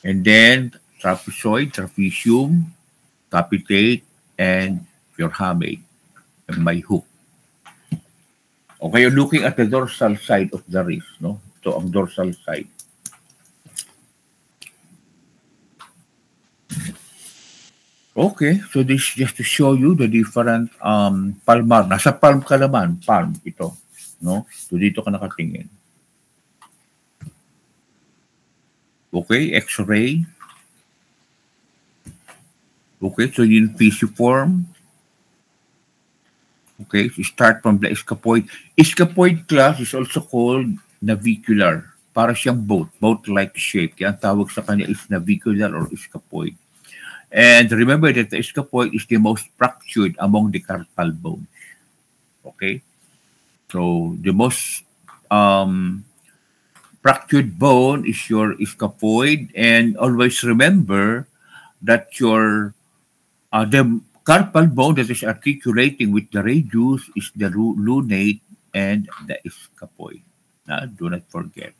And then trapezoid, trapezium, capitate, and your hamate, and my hook. Okay, you're looking at the dorsal side of the wrist, no? So ang dorsal side. Okay, so this is just to show you the different palmar. Nasa palm ka naman, palm ito, no? So dito ka nakatingin. Okay, X-ray. Okay, so yung pisiform. Okay, so start from the scapoid. Scapoid class is also called navicular. Para siyang boat-like shape. Kaya ang tawag sa kanya is navicular or scapoid. And remember that the scapoid is the most fractured among the carpal bones. Okay, so the most fractured bone is your scapoid, and always remember that your the carpal bone that is articulating with the radius is the lunate and the scapoid. Do not forget.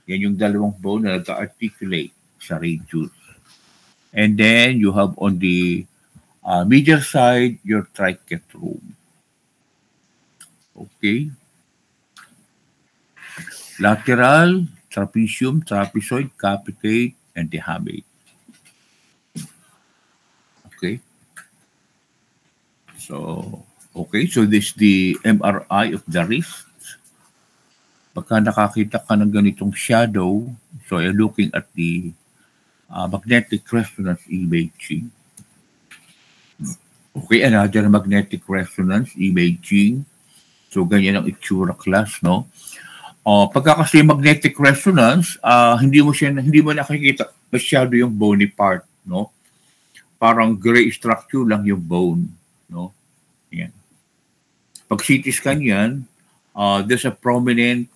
Yan yung dalawang bone na nag-articulate sa radius. And then you have on the medial side your triquetrum. Okay. Lateral, trapezium, trapezoid, capitate, and the hamate. Okay. So this is the MRI of the wrist. Pagka nakakita ka ng ganitong shadow, so you're looking at the magnetic resonance imaging. Okay, another magnetic resonance imaging. So ganyan ang itsura class, no? Pagka kasi magnetic resonance, hindi mo nakikita masyado yung bony part, no? Parang gray structure lang yung bone, no? Yan. Pag CT scan yan, there's a prominent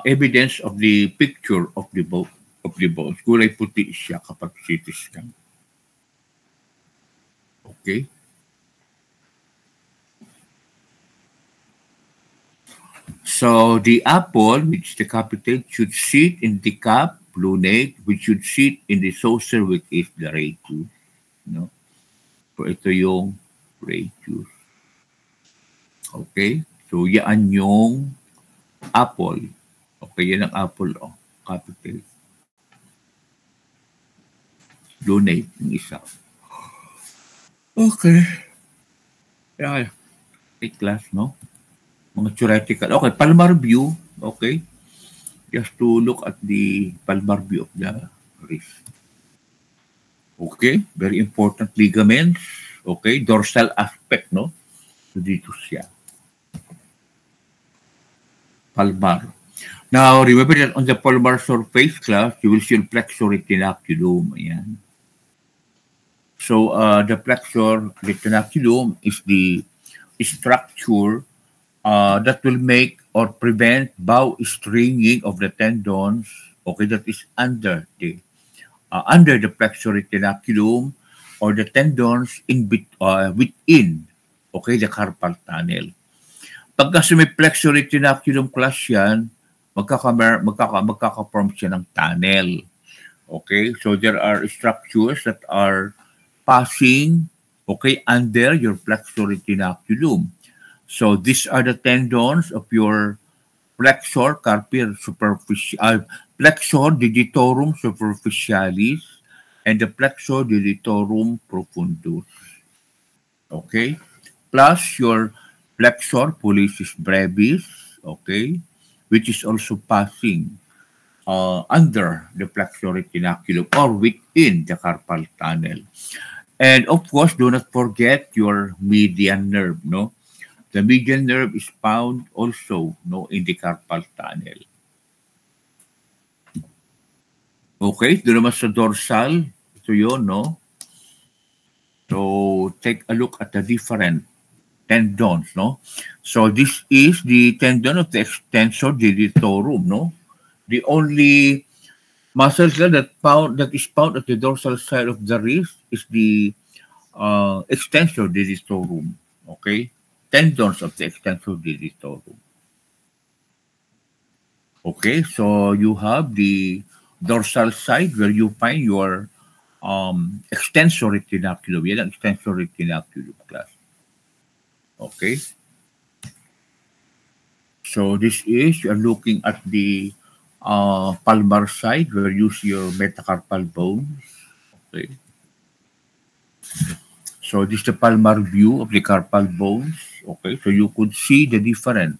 evidence of the picture of the bones. Kulay puti siya kapag CT scan. Okay? So the apple, which the capitate, should sit in the cap, lunate, which should sit in the saucer, which is the radius. No? So ito yung radius. Okay? So yan yung apple. Okay, yan ang apple, capitate. Lunate, yung isa. Okay. Yeah. Class, no? Mga theoretical. Okay, palmar view. Okay. Just to look at the palmar view of the wrist. Okay, very important ligaments. Okay, dorsal aspect, no? So dito siya. Palmar. Now, remember that on the palmar surface class, you will see the flexor retinaculum. Ayan. So, the flexor retinaculum is the structure that will make or prevent bow stringing of the tendons, okay, that is under the flexor retinaculum or the tendons within, okay, the carpal tunnel. Pagka may flexor retinaculum class yan, magkaka-form siya ng tunnel. Okay, so there are structures that are passing, okay, under your flexor retinaculum. So these are the tendons of your flexor carpi flexor digitorum superficialis, and the flexor digitorum profundus. Okay? Plus your flexor pollicis brevis, okay, which is also passing under the flexor retinaculum or within the carpal tunnel. And of course, do not forget your median nerve, no? The median nerve is found also, no, in the carpal tunnel. Okay, doon naman sa dorsal, ito yun, no? So, take a look at the different tendons, no? So, this is the tendon of the extensor digitorum, no? The only muscle cell that is found at the dorsal side of the wrist is the extensor digitorum, okay? Tendons of the extensor digitorum. Okay, so you have the dorsal side where you find your extensor retinaculum. Yan ang extensor retinaculum, class. Okay. So this is, you're looking at the palmar side where you see your metacarpal bones. Okay. So this is the palmar view of the carpal bones. Okay, so you could see the different,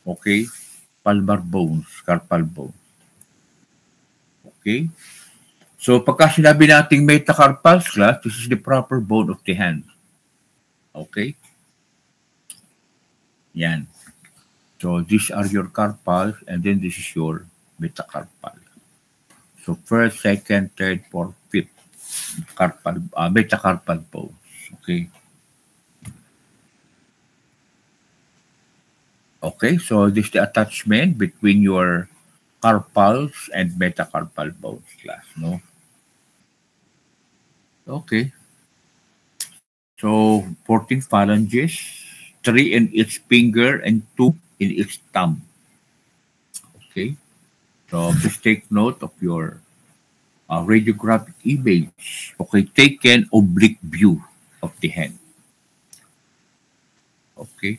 okay, palmar bones, carpal bones. Okay. So pagka sinabi nating metacarpals, class, this is the proper bone of the hand. Okay. Yan. So these are your carpals, and then this is your metacarpal. So first, second, third, fourth, fifth carpal, metacarpal bones. Okay. Okay, so this is the attachment between your carpals and metacarpal bones, class, no? Okay. So 14 phalanges, 3 in each finger and 2 in each thumb. Okay. So just take note of your radiographic image. Okay, taken oblique view of the hand. Okay.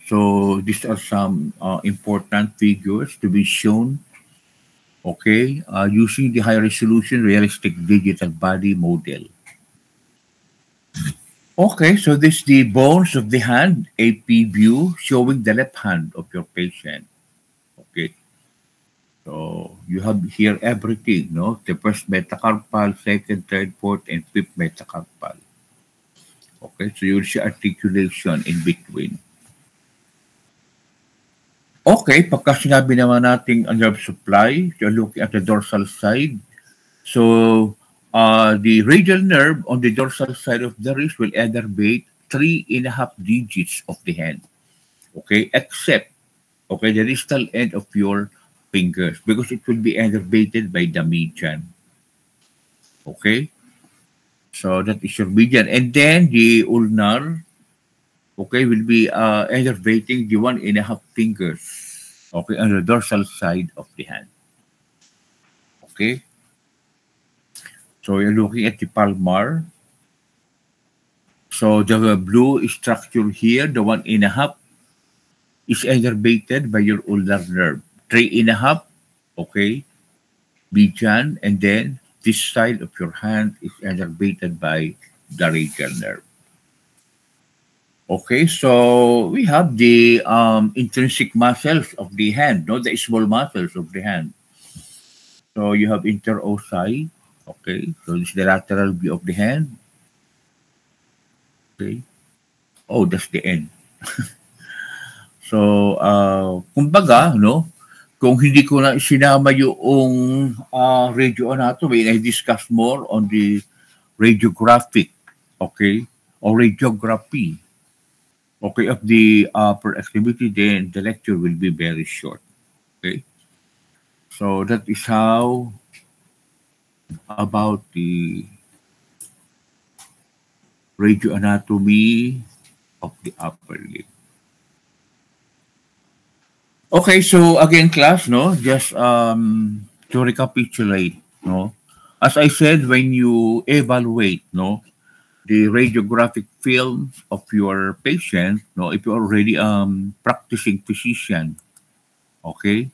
So these are some important figures to be shown, okay, using the high-resolution realistic digital body model. Okay, so this is the bones of the hand, AP view, showing the left hand of your patient. Okay, so you have here everything, no? The first metacarpal, second, third, fourth, and fifth metacarpal. Okay, so you'll see articulation in between. Okay, pagka sinabi naman natin ang nerve supply, you're looking at the dorsal side. So, the radial nerve on the dorsal side of the wrist will innervate 3.5 digits of the hand. Okay, except, okay, the distal end of your fingers, because it will be innervated by the median. Okay, so that is your median. And then the ulnar, okay, will be innervating the 1.5 fingers, okay, on the dorsal side of the hand. Okay. So you're looking at the palmar. So the blue structure here, the 1.5, is innervated by your ulnar nerve. 3.5, okay, median, and then this side of your hand is innervated by the radial nerve. Okay, so we have the intrinsic muscles of the hand, no, the small muscles of the hand. So you have interossi. Okay, so this is the lateral view of the hand. Okay. Oh, that's the end. So, kumbaga, no, kung hindi ko na isinama yung radio anatomy, I discuss more on the radiographic, okay, or radiography, okay, of the upper extremity, then the lecture will be very short. Okay. So that is how about the radioanatomy of the upper lip. Okay, so again, class, no, just to recapitulate, no, as I said, when you evaluate, no, the radiographic film of your patient, no, if you're already practicing physician, okay?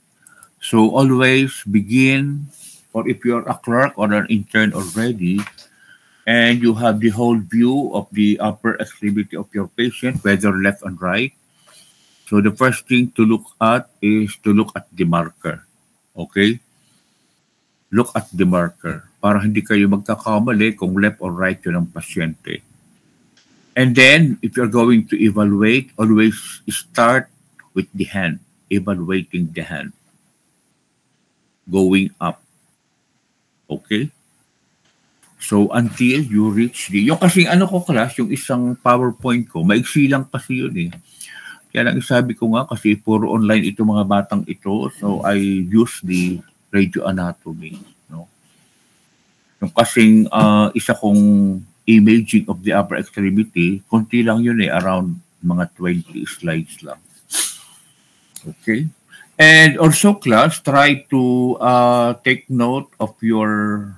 So always begin, or if you're a clerk or an intern already, and you have the whole view of the upper extremity of your patient, whether left and right. So the first thing to look at is to look at the marker, okay? Look at the marker para hindi kayo magkakamali kung left or right yun ang pasyente. And then, if you're going to evaluate, always start with the hand, evaluating the hand, going up. Okay? So, until you reach yung kasing ano ko class, yung isang PowerPoint ko, maiksi lang kasi yun eh. Kaya lang sabi ko nga, kasi puro online ito mga batang ito, so I use the radioanatomy, no? Yung kasing isa kong imaging of the upper extremity, konti lang yun eh, around mga 20 slides lang. Okay? And also class, try to take note of your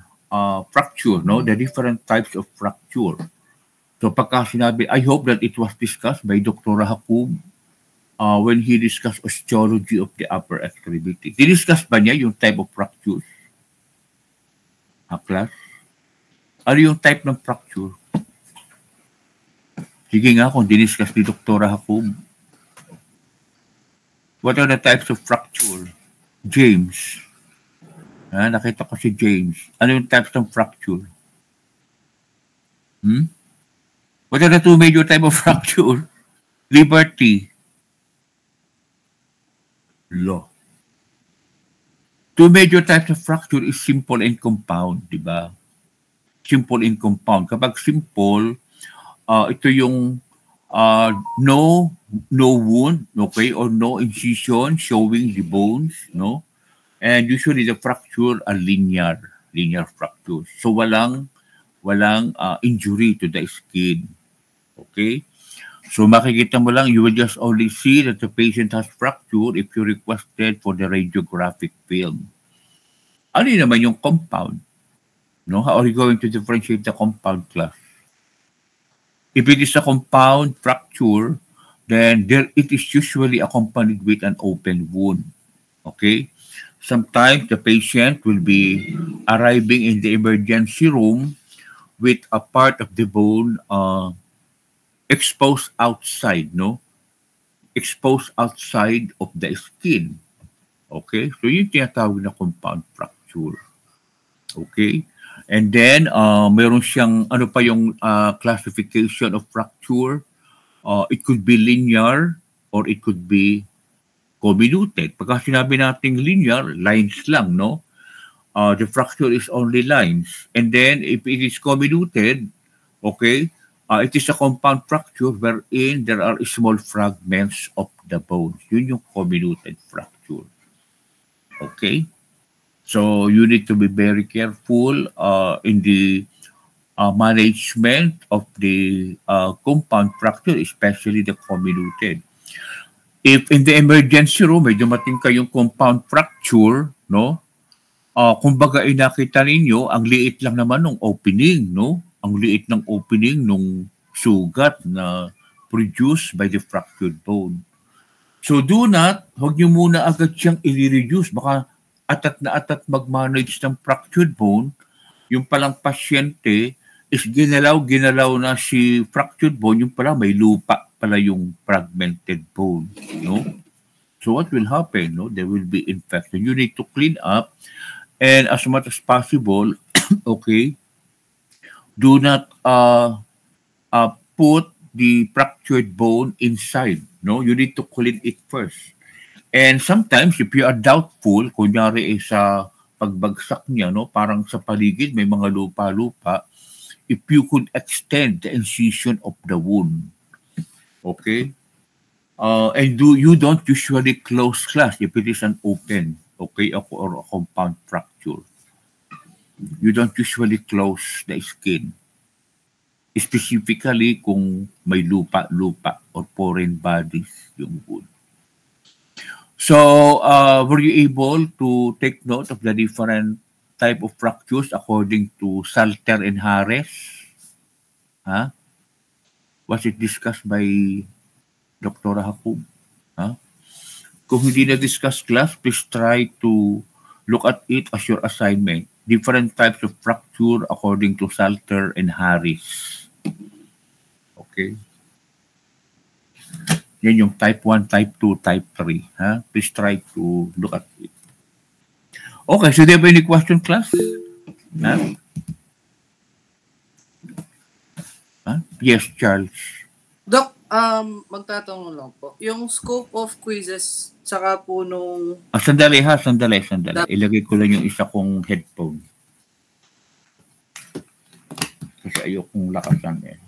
fracture, no? The different types of fracture. So pagka sinabi, I hope that it was discussed by Dr. Hakob when he discussed osteology of the upper extremity. Diniscuss ba niya yung type of fractures? Class? Ano yung type ng fracture? Sige nga kung diniscuss ni Dr. Hakob. What are the types of fracture? James. Nakita ko si James. Ano yung types ng fracture? What are the two major types of fracture? Liberty. Law. Two major types of fracture is simple and compound, di ba? Simple and compound. Kapag simple, ito yung no wound, okay, or no incision showing the bones, no? And usually the fracture are linear fractures. So walang injury to the skin, okay? So makikita mo lang, you will just only see that the patient has fracture if you requested for the radiographic film. Ano yun naman yung compound? No? How are you going to differentiate the compound class? If it is a compound fracture, then it is usually accompanied with an open wound. Okay? Sometimes the patient will be arriving in the emergency room with a part of the bone exposed outside, no? Exposed outside of the skin. Okay? So yun tinatawag na compound fracture. Okay? And then, meron siyang, ano pa yung classification of fracture? It could be linear or it could be comminuted. Pagka sinabi natin linear, lines lang, no? The fracture is only lines. And then, if it is comminuted, okay, it is a compound fracture wherein there are small fragments of the bones. Yun yung comminuted fracture. Okay? So you need to be very careful in the management of the compound fracture, especially the comminuted. If in the emergency room, may dumating kayong compound fracture, no? Kumbaga nakita ninyo, ang liit lang naman ng opening, no? Ang liit ng opening nung sugat na produced by the fractured bone. So huwag nyo muna agad siyang i-reduce. Baka atat mag-manage ng fractured bone. Yung palang pasyente is ginalaw na si fractured bone. Yung pala may lupa pala yung fragmented bone. No? So what will happen? No? There will be infection. You need to clean up and as much as possible, okay, do not put the fractured bone inside. No, you need to clean it first. And sometimes, if you are doubtful, kunyari sa pagbagsak niya, no, parang sa paligid may mga lupa-lupa, if you could extend the incision of the wound, okay, and you don't usually close class if it is an open, okay, or a compound fracture. You don't usually close the skin. Specifically kung may lupa-lupa or foreign bodies yung wound. So, were you able to take note of the different type of fractures according to Salter and Harris? Ha? Was it discussed by Dr. Hakob? Ha? Kung hindi na-discuss class, please try to look at it as your assignment. Different types of fracture according to Salter and Harris. Okay? Yan yung type 1, type 2, type 3. Ha? Please try to look at it. Okay, so do you have any question, class? Ha? Ha? Yes, Charles. Doc, magtatanong lang po. Yung scope of quizzes, saka po nung... Sandali. Ilagay ko lang yung isa kong headphone. Kasi ayokong lakasan eh.